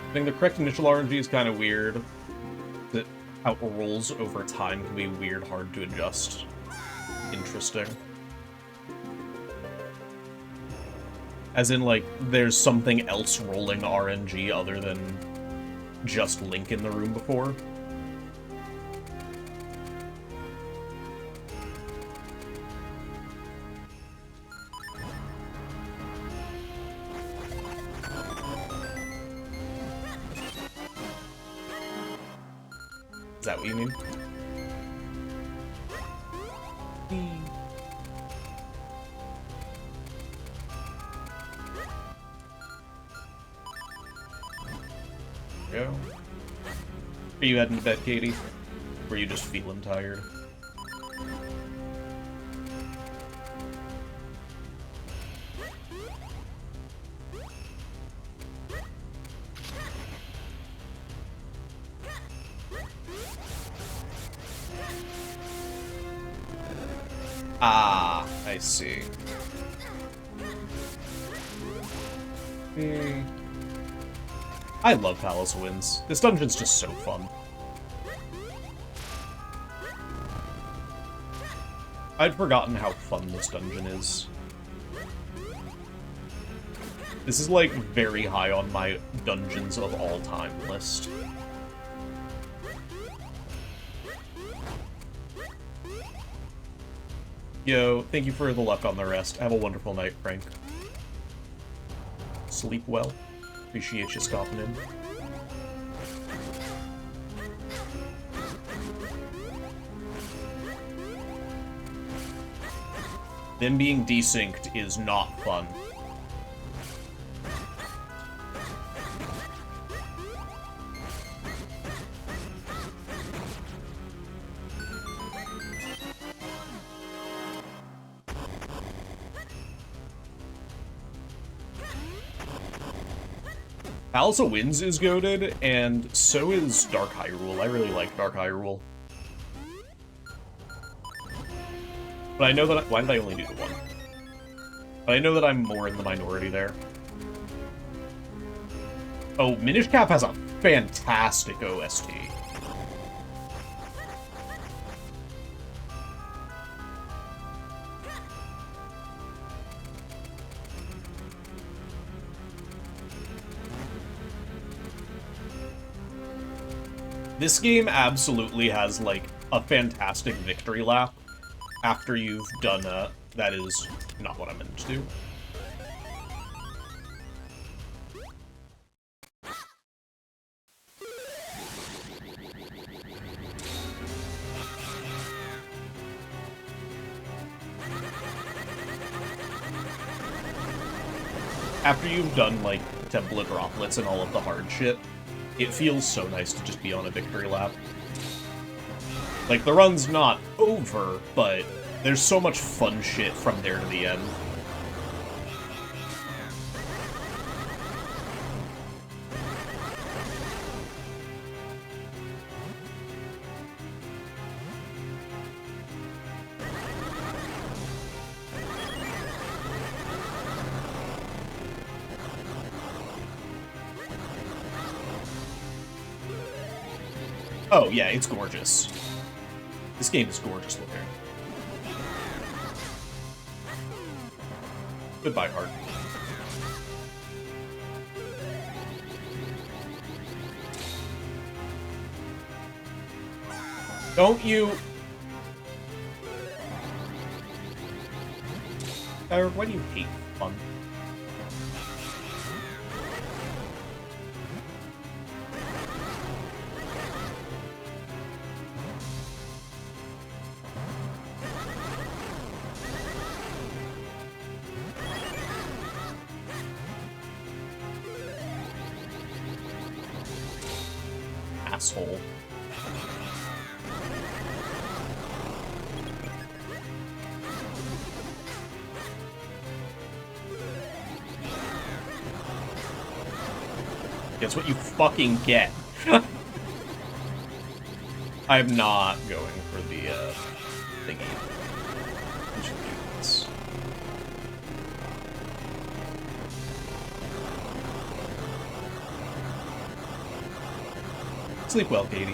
I think the correct initial RNG is kind of weird. That how it rolls over time can be weird, hard to adjust. Interesting. As in, like, there's something else rolling RNG other than just Link in the room before. Is that what you mean? Go. Are you heading to bed, Katie? Or are you just feeling tired? Ah, I see. I love Palace Winds. This dungeon's just so fun. I'd forgotten how fun this dungeon is. This is, like, very high on my dungeons of all time list. Yo, thank you for the luck on the rest. Have a wonderful night, Frank. Sleep well. Appreciate you stopping in. them being desynced is not fun. Palace of Winds is goated, and so is Dark Hyrule. I really like Dark Hyrule. But I know that why did I only do the one? But I know that I'm more in the minority there. Oh, Minish Cap has a fantastic OST. This game absolutely has, like, a fantastic victory lap after you've done that is not what I meant to do. After you've done, like, template droplets and all of the hard shit, it feels so nice to just be on a victory lap. Like, the run's not over, but there's so much fun shit from there to the end. Oh, yeah, it's gorgeous. This game is gorgeous looking. Goodbye, heart. Don't you... why do you hate fun? Asshole. Guess what you fucking get. I'm not going for the thingy. Sleep well, Katie.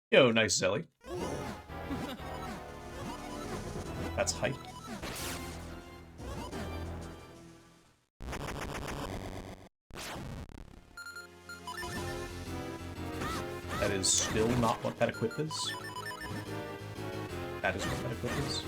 Yo, nice Zelly. That's hype. That is still not what that equip is. That is what that equip is.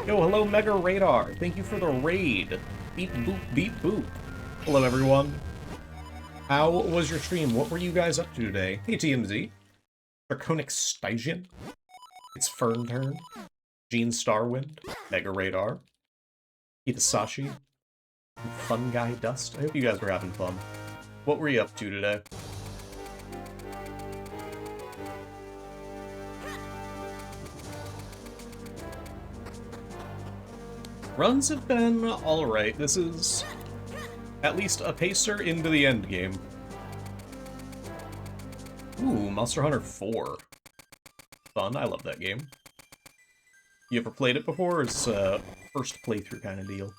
Yo, hello, Mega Radar. Thank you for the raid. Beep, boop, beep, boop. Hello, everyone. How was your stream? What were you guys up to today? Hey, TMZ. Draconic Stygian. It's Fern Turn. Gene Starwind. Mega Radar. Itasashi. Fun Guy Dust. I hope you guys were having fun. What were you up to today? Runs have been alright. This is at least a pacer into the end game. Ooh, Monster Hunter 4. Fun, I love that game. You ever played it before, or is it first playthrough kind of deal?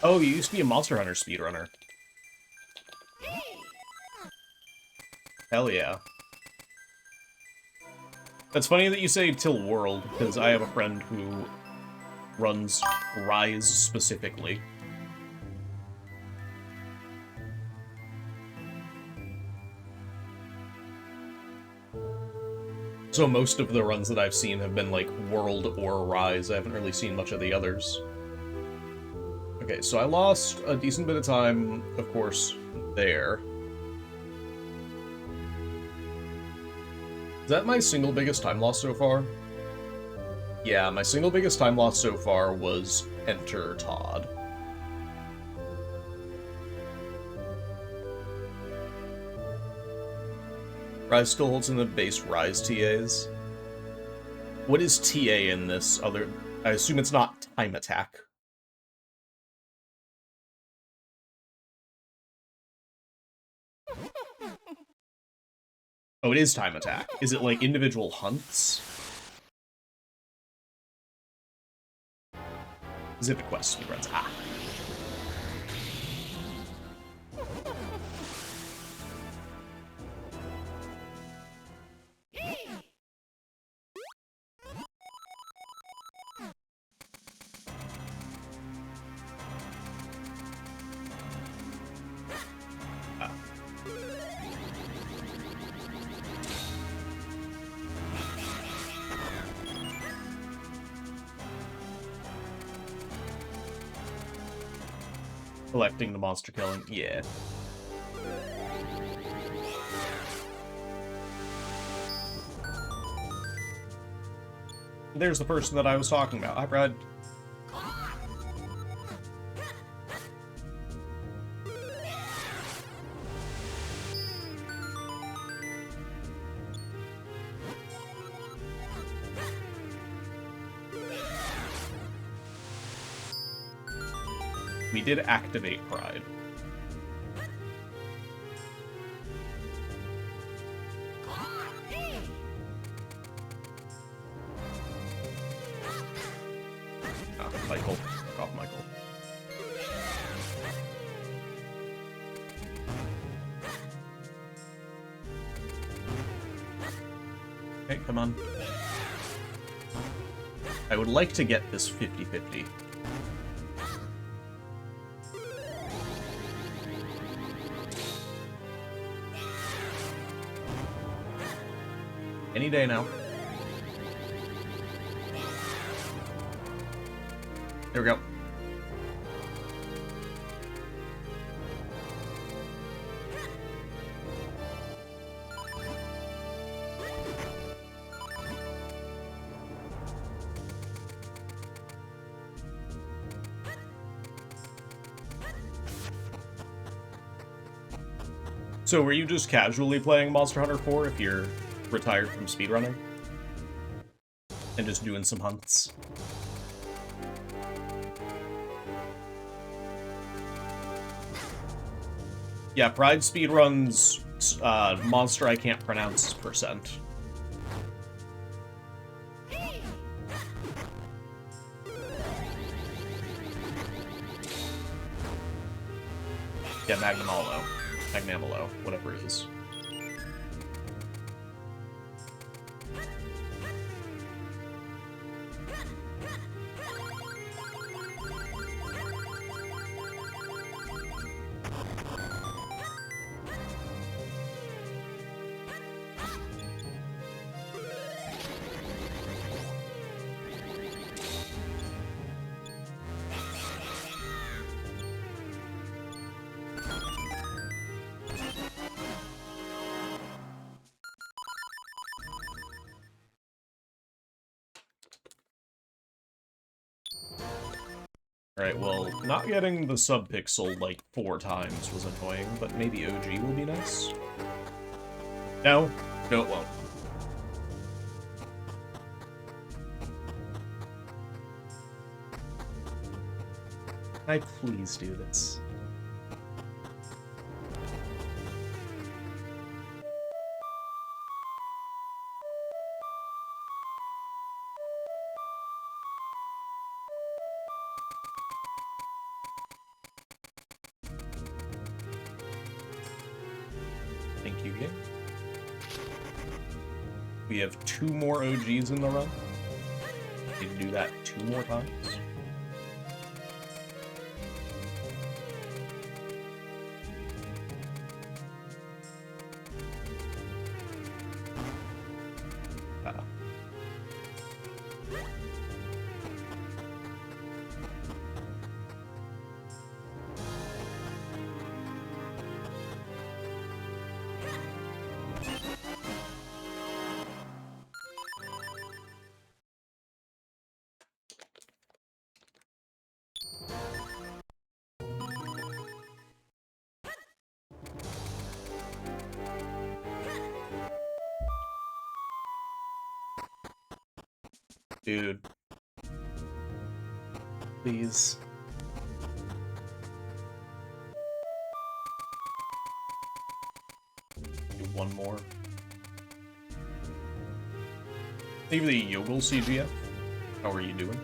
Oh, you used to be a Monster Hunter speedrunner. Hell yeah. That's funny that you say Till World, because I have a friend who runs Rise specifically. So most of the runs that I've seen have been like World or Rise. I haven't really seen much of the others. Okay, so I lost a decent bit of time, of course, there. Is that my single biggest time loss so far? Yeah, my single biggest time loss so far was Enter Todd. Rise still holds in the base Rise TAs. What is TA in this other... I assume it's not Time Attack. Oh, it is Time Attack. Is it like individual hunts? Is it the quest speedruns? Ah. Collecting the monster killing, yeah. There's the person that I was talking about. Hi, Brad. We did activate Pride. Ah, Michael. Fuck off, Michael. Okay, come on. I would like to get this 50-50. Any day now. There we go. So were you just casually playing Monster Hunter 4 if you're retired from speedrunning? And just doing some hunts? Yeah, Pride speedruns monster I can't pronounce percent. Yeah, Magnamalo, whatever it is. Alright, well, not getting the sub-pixel, like, 4 times was annoying, but maybe OG will be nice. No? No, it won't. Can I please do this? Thank you, game. We have 2 more OGs in the run. Need to do that 2 more times. Dude. Please. Do 1 more. Maybe the Yogel CGF? How are you doing?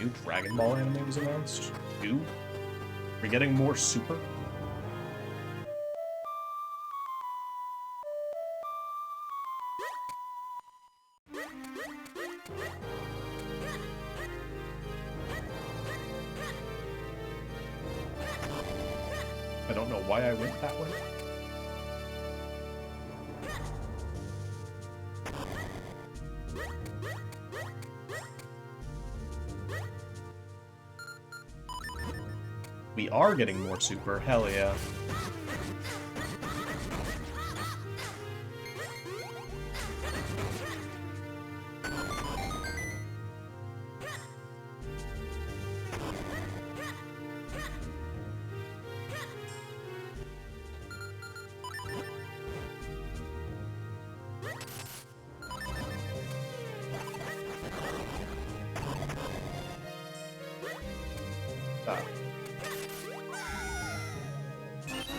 New Dragon Ball anime was announced. 2? We're getting more Super? I don't know why I went that way. We are getting more Super, hell yeah.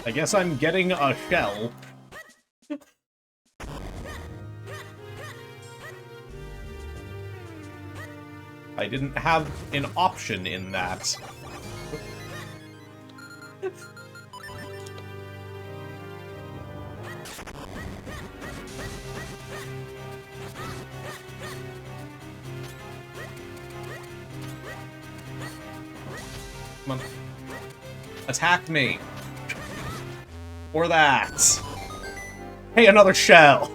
I guess I'm getting a shell. I didn't have an option in that. Come on. Attack me. Or that. Hey, another shell.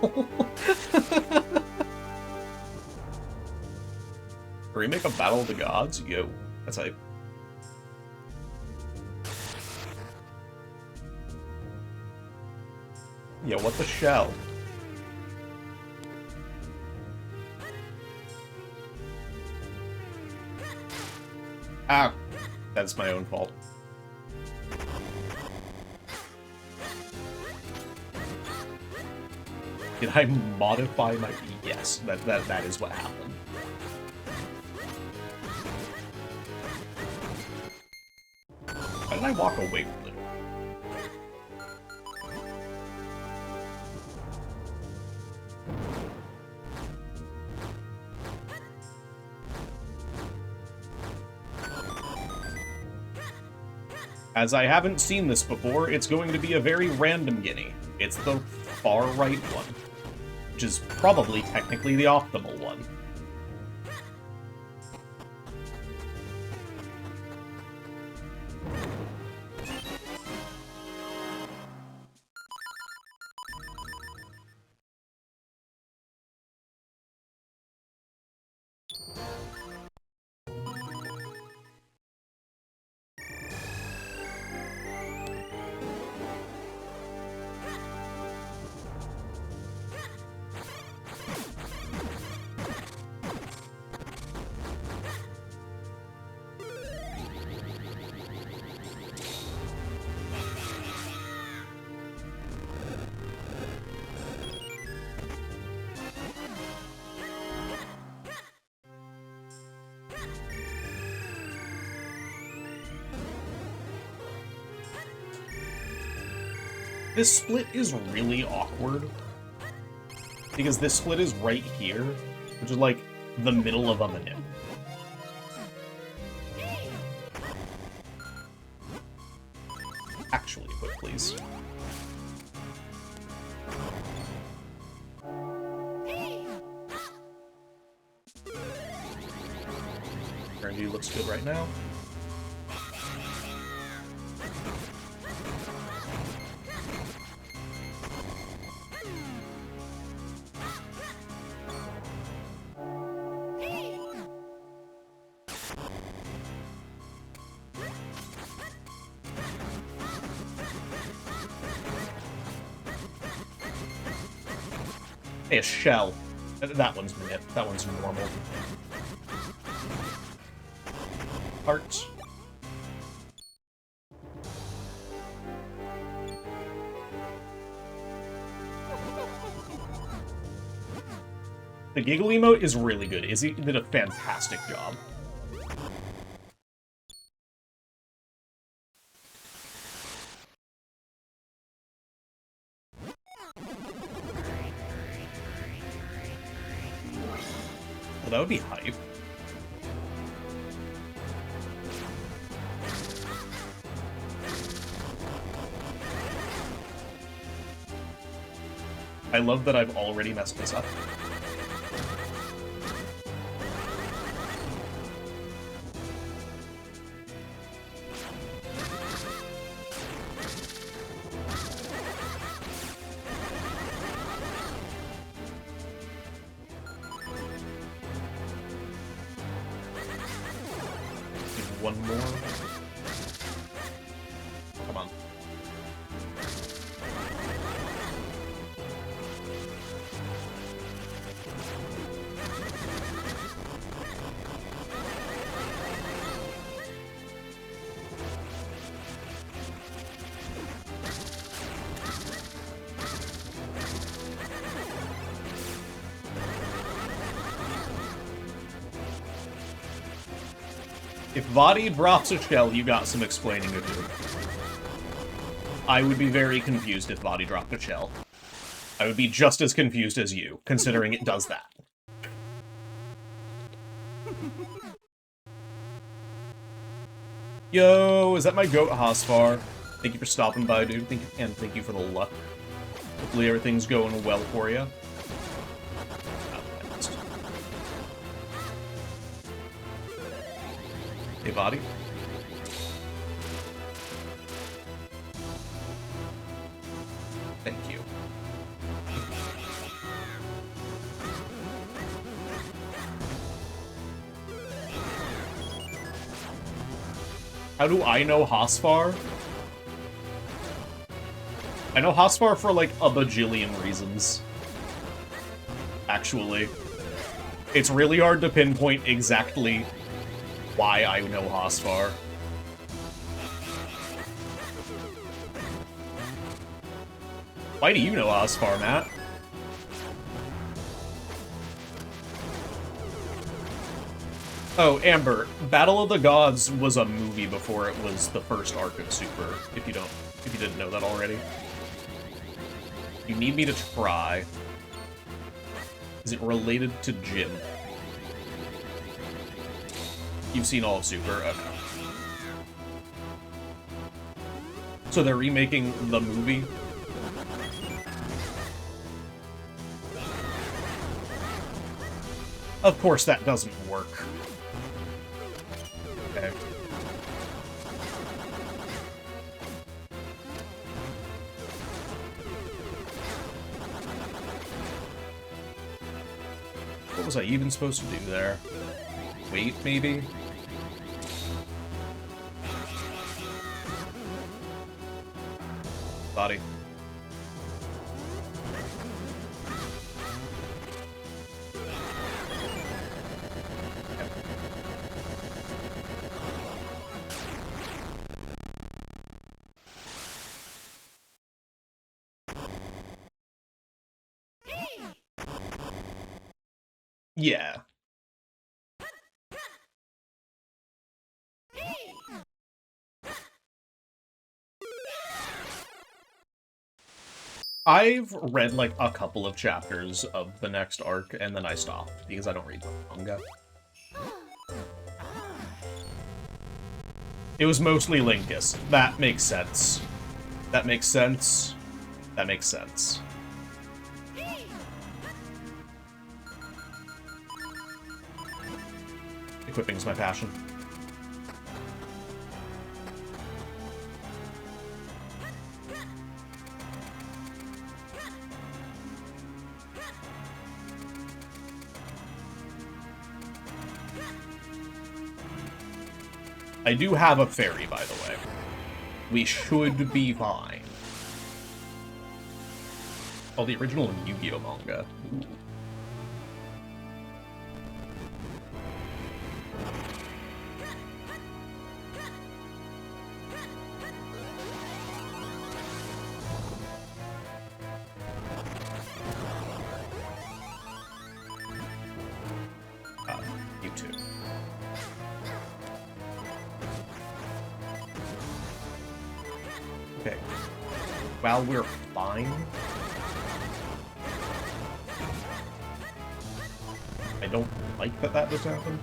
Remake of Battle of the Gods? Yo, that's hype. Yeah, what the shell? Ah, that's my own fault. Did I modify my... Yes, that is what happened. Why did I walk away from the door? As I haven't seen this before, it's going to be a very random guinea. It's the far right one. which is probably technically the optimal one. This split is really awkward, because this split is right here, which is like the middle of a minute. Actually, quit, please. Randy looks good right now. Hey, a shell. That one's minute. That one's normal. Heart. The giggle emote is really good. Izzy did a fantastic job. Well, that would be hype. I love that I've already messed this up. One more. Come on. If Vadi drops a shell, you got some explaining to do. I would be very confused if Vadi dropped a shell. I would be just as confused as you, considering it does that. Yo, is that my goat Hosfar? Thank you for stopping by, dude. Thank you for the luck. Hopefully everything's going well for you. Hey, Vadi. Thank you. How do I know Hosfar? I know Hosfar for like a bajillion reasons. Actually. It's really hard to pinpoint exactly why I know Hosfar. Why do you know Hosfar, Matt? Oh, Amber, Battle of the Gods was a movie before it was the first arc of Super, if you didn't know that already. You need me to try. Is it related to Jim? You've seen all of Super? Okay. So they're remaking the movie? Of course, that doesn't work. Okay. What was I even supposed to do there? Wait, maybe? Body. Yeah. I've read, like, a couple of chapters of the next arc, and then I stopped, because I don't read the manga. It was mostly Linkus. That makes sense. That makes sense. That makes sense. Equipping's my passion. I do have a fairy, by the way. We should be fine. Oh, the original Yu-Gi-Oh manga. Ooh. You too. Okay. While we're fine... I don't like that that just happened.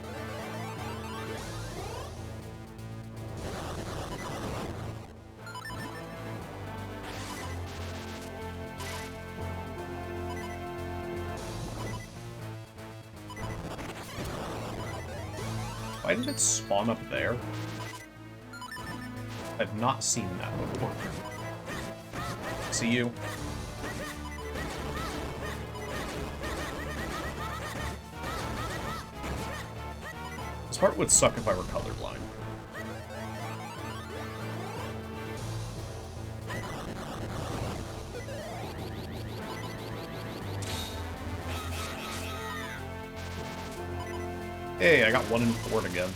Why did it spawn up there? I've not seen that before. See you. This part would suck if I were colorblind. Hey, I got 1 in 4 again.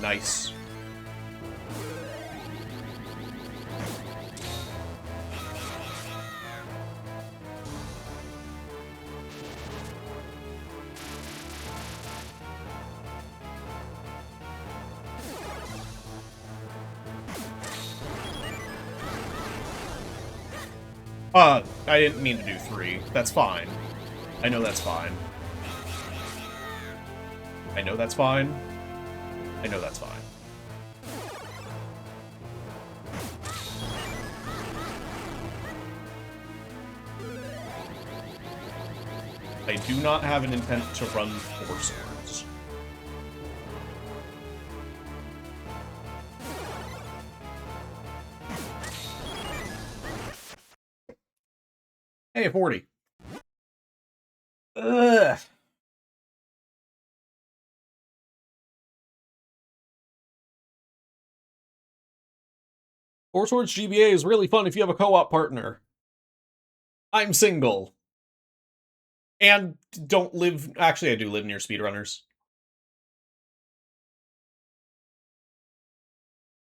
Nice. I didn't mean to do 3. That's fine. I know that's fine. I know that's fine. I know that's fine. I do not have an intent to run 4 swords. Hey, 40. Ugh. Four Swords GBA is really fun if you have a co-op partner. I'm single. And don't live... Actually, I do live near speedrunners.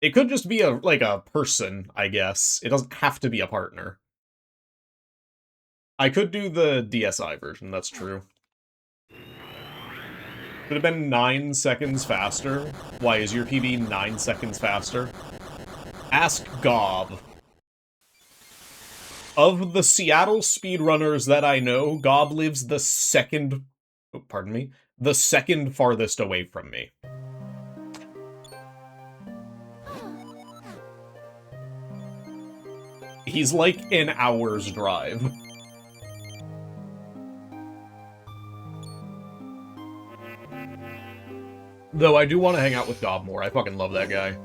It could just be a person, I guess. It doesn't have to be a partner. I could do the DSi version, that's true. Could have been 9 seconds faster. Why, is your PB 9 seconds faster? Ask Gob. Of the Seattle speedrunners that I know, Gob lives the second... Oh, pardon me. The second farthest away from me. He's like an hour's drive. Though I do want to hang out with Gob more. I fucking love that guy.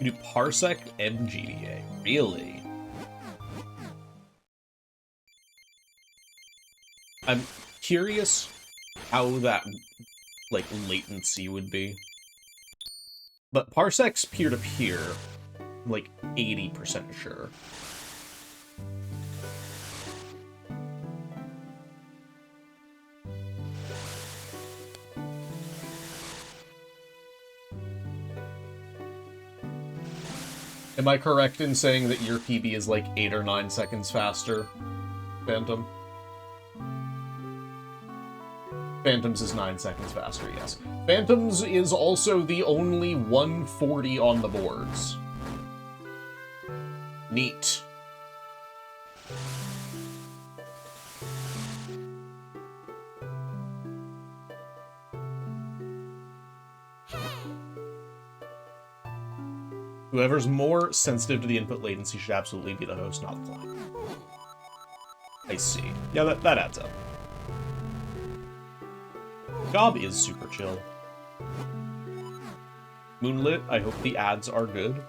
You do Parsec MGDA. Really? I'm curious how that, like, latency would be. But Parsec's peer-to-peer, like, 80% sure. Am I correct in saying that your PB is like 8 or 9 seconds faster, Phantom? Phantom's is 9 seconds faster, yes. Phantom's is also the only 140 on the boards. Neat. Whoever's more sensitive to the input latency should absolutely be the host, not the client. I see. Yeah, that adds up. Gob is super chill. Moonlit, I hope the ads are good.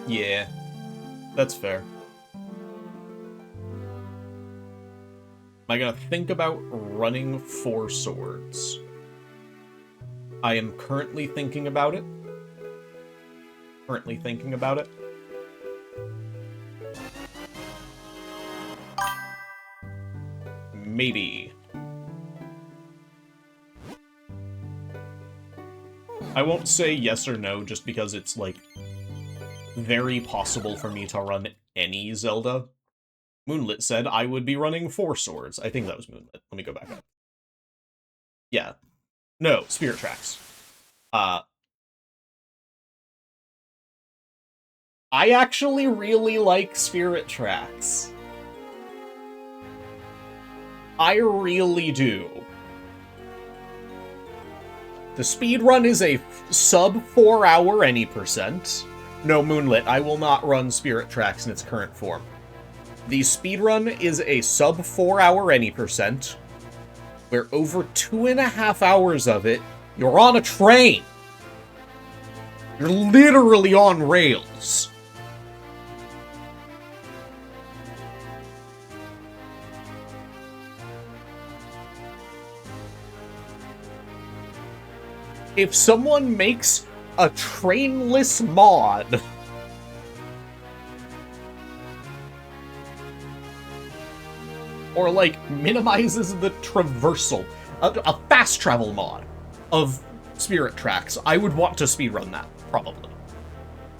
Yeah, that's fair. Am I gonna think about running 4 swords? I am currently thinking about it. Maybe. I won't say yes or no just because it's, like, very possible for me to run any Zelda. Moonlit said I would be running 4 swords. I think that was Moonlit. Let me go back up. Yeah. No, Spirit Tracks. I actually really like Spirit Tracks. I really do. The speedrun is a sub 4 hour any percent. No, Moonlit, I will not run Spirit Tracks in its current form. The speedrun is a sub 4 hour any percent, where over 2.5 hours of it, you're on a train. You're literally on rails. If someone makes a trainless mod, or, like, minimizes the traversal, a fast travel mod of Spirit Tracks, I would want to speedrun that, probably.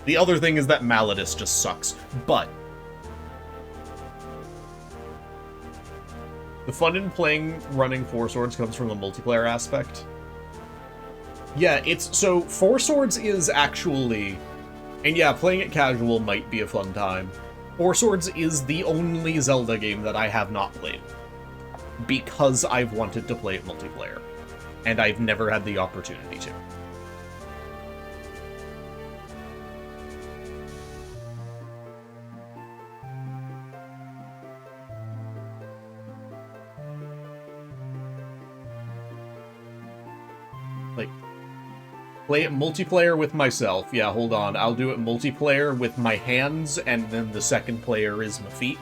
The other thing is that Malladus just sucks, but the fun in running 4 swords comes from the multiplayer aspect. Yeah, so 4 swords is actually, and yeah, playing it casual might be a fun time. 4 Swords is the only Zelda game that I have not played, because I've wanted to play it multiplayer, and I've never had the opportunity to. Like, play it multiplayer with myself. Yeah, hold on. I'll do it multiplayer with my hands, and then the second player is my feet.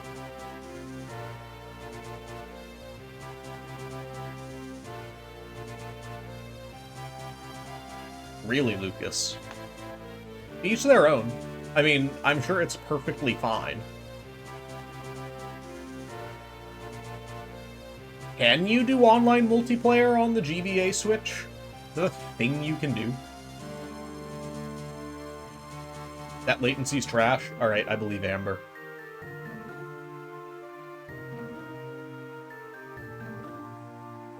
Really, Lucas? Each their own. I mean, I'm sure it's perfectly fine. Can you do online multiplayer on the GBA Switch? Is that a thing you can do? That latency's trash? Alright, I believe Amber.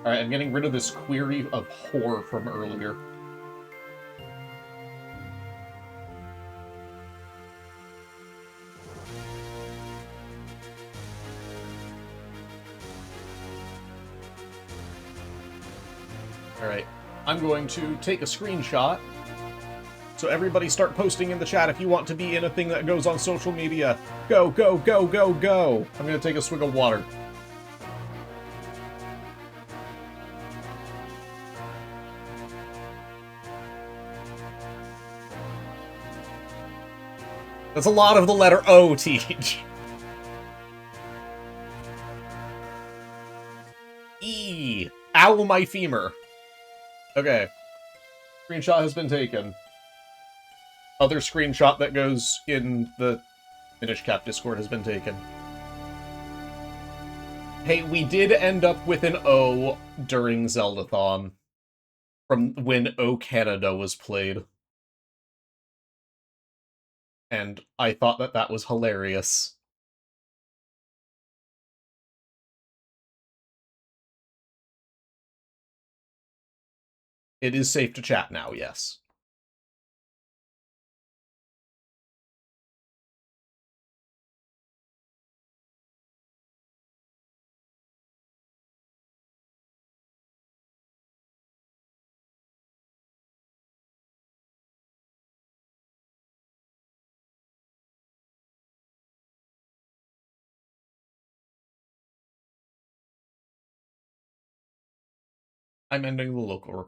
Alright, I'm getting rid of this query of whore from earlier. I'm going to take a screenshot. So everybody start posting in the chat if you want to be in a thing that goes on social media. Go, go, go, go, go! I'm gonna take a swig of water. That's a lot of the letter O, Teach. E. Ow, my femur. Okay. Screenshot has been taken. Other screenshot that goes in the Minish Cap Discord has been taken. Hey, we did end up with an O during Zeldathon. From when O Canada was played. And I thought that that was hilarious. It is safe to chat now, yes. I'm ending the local recording.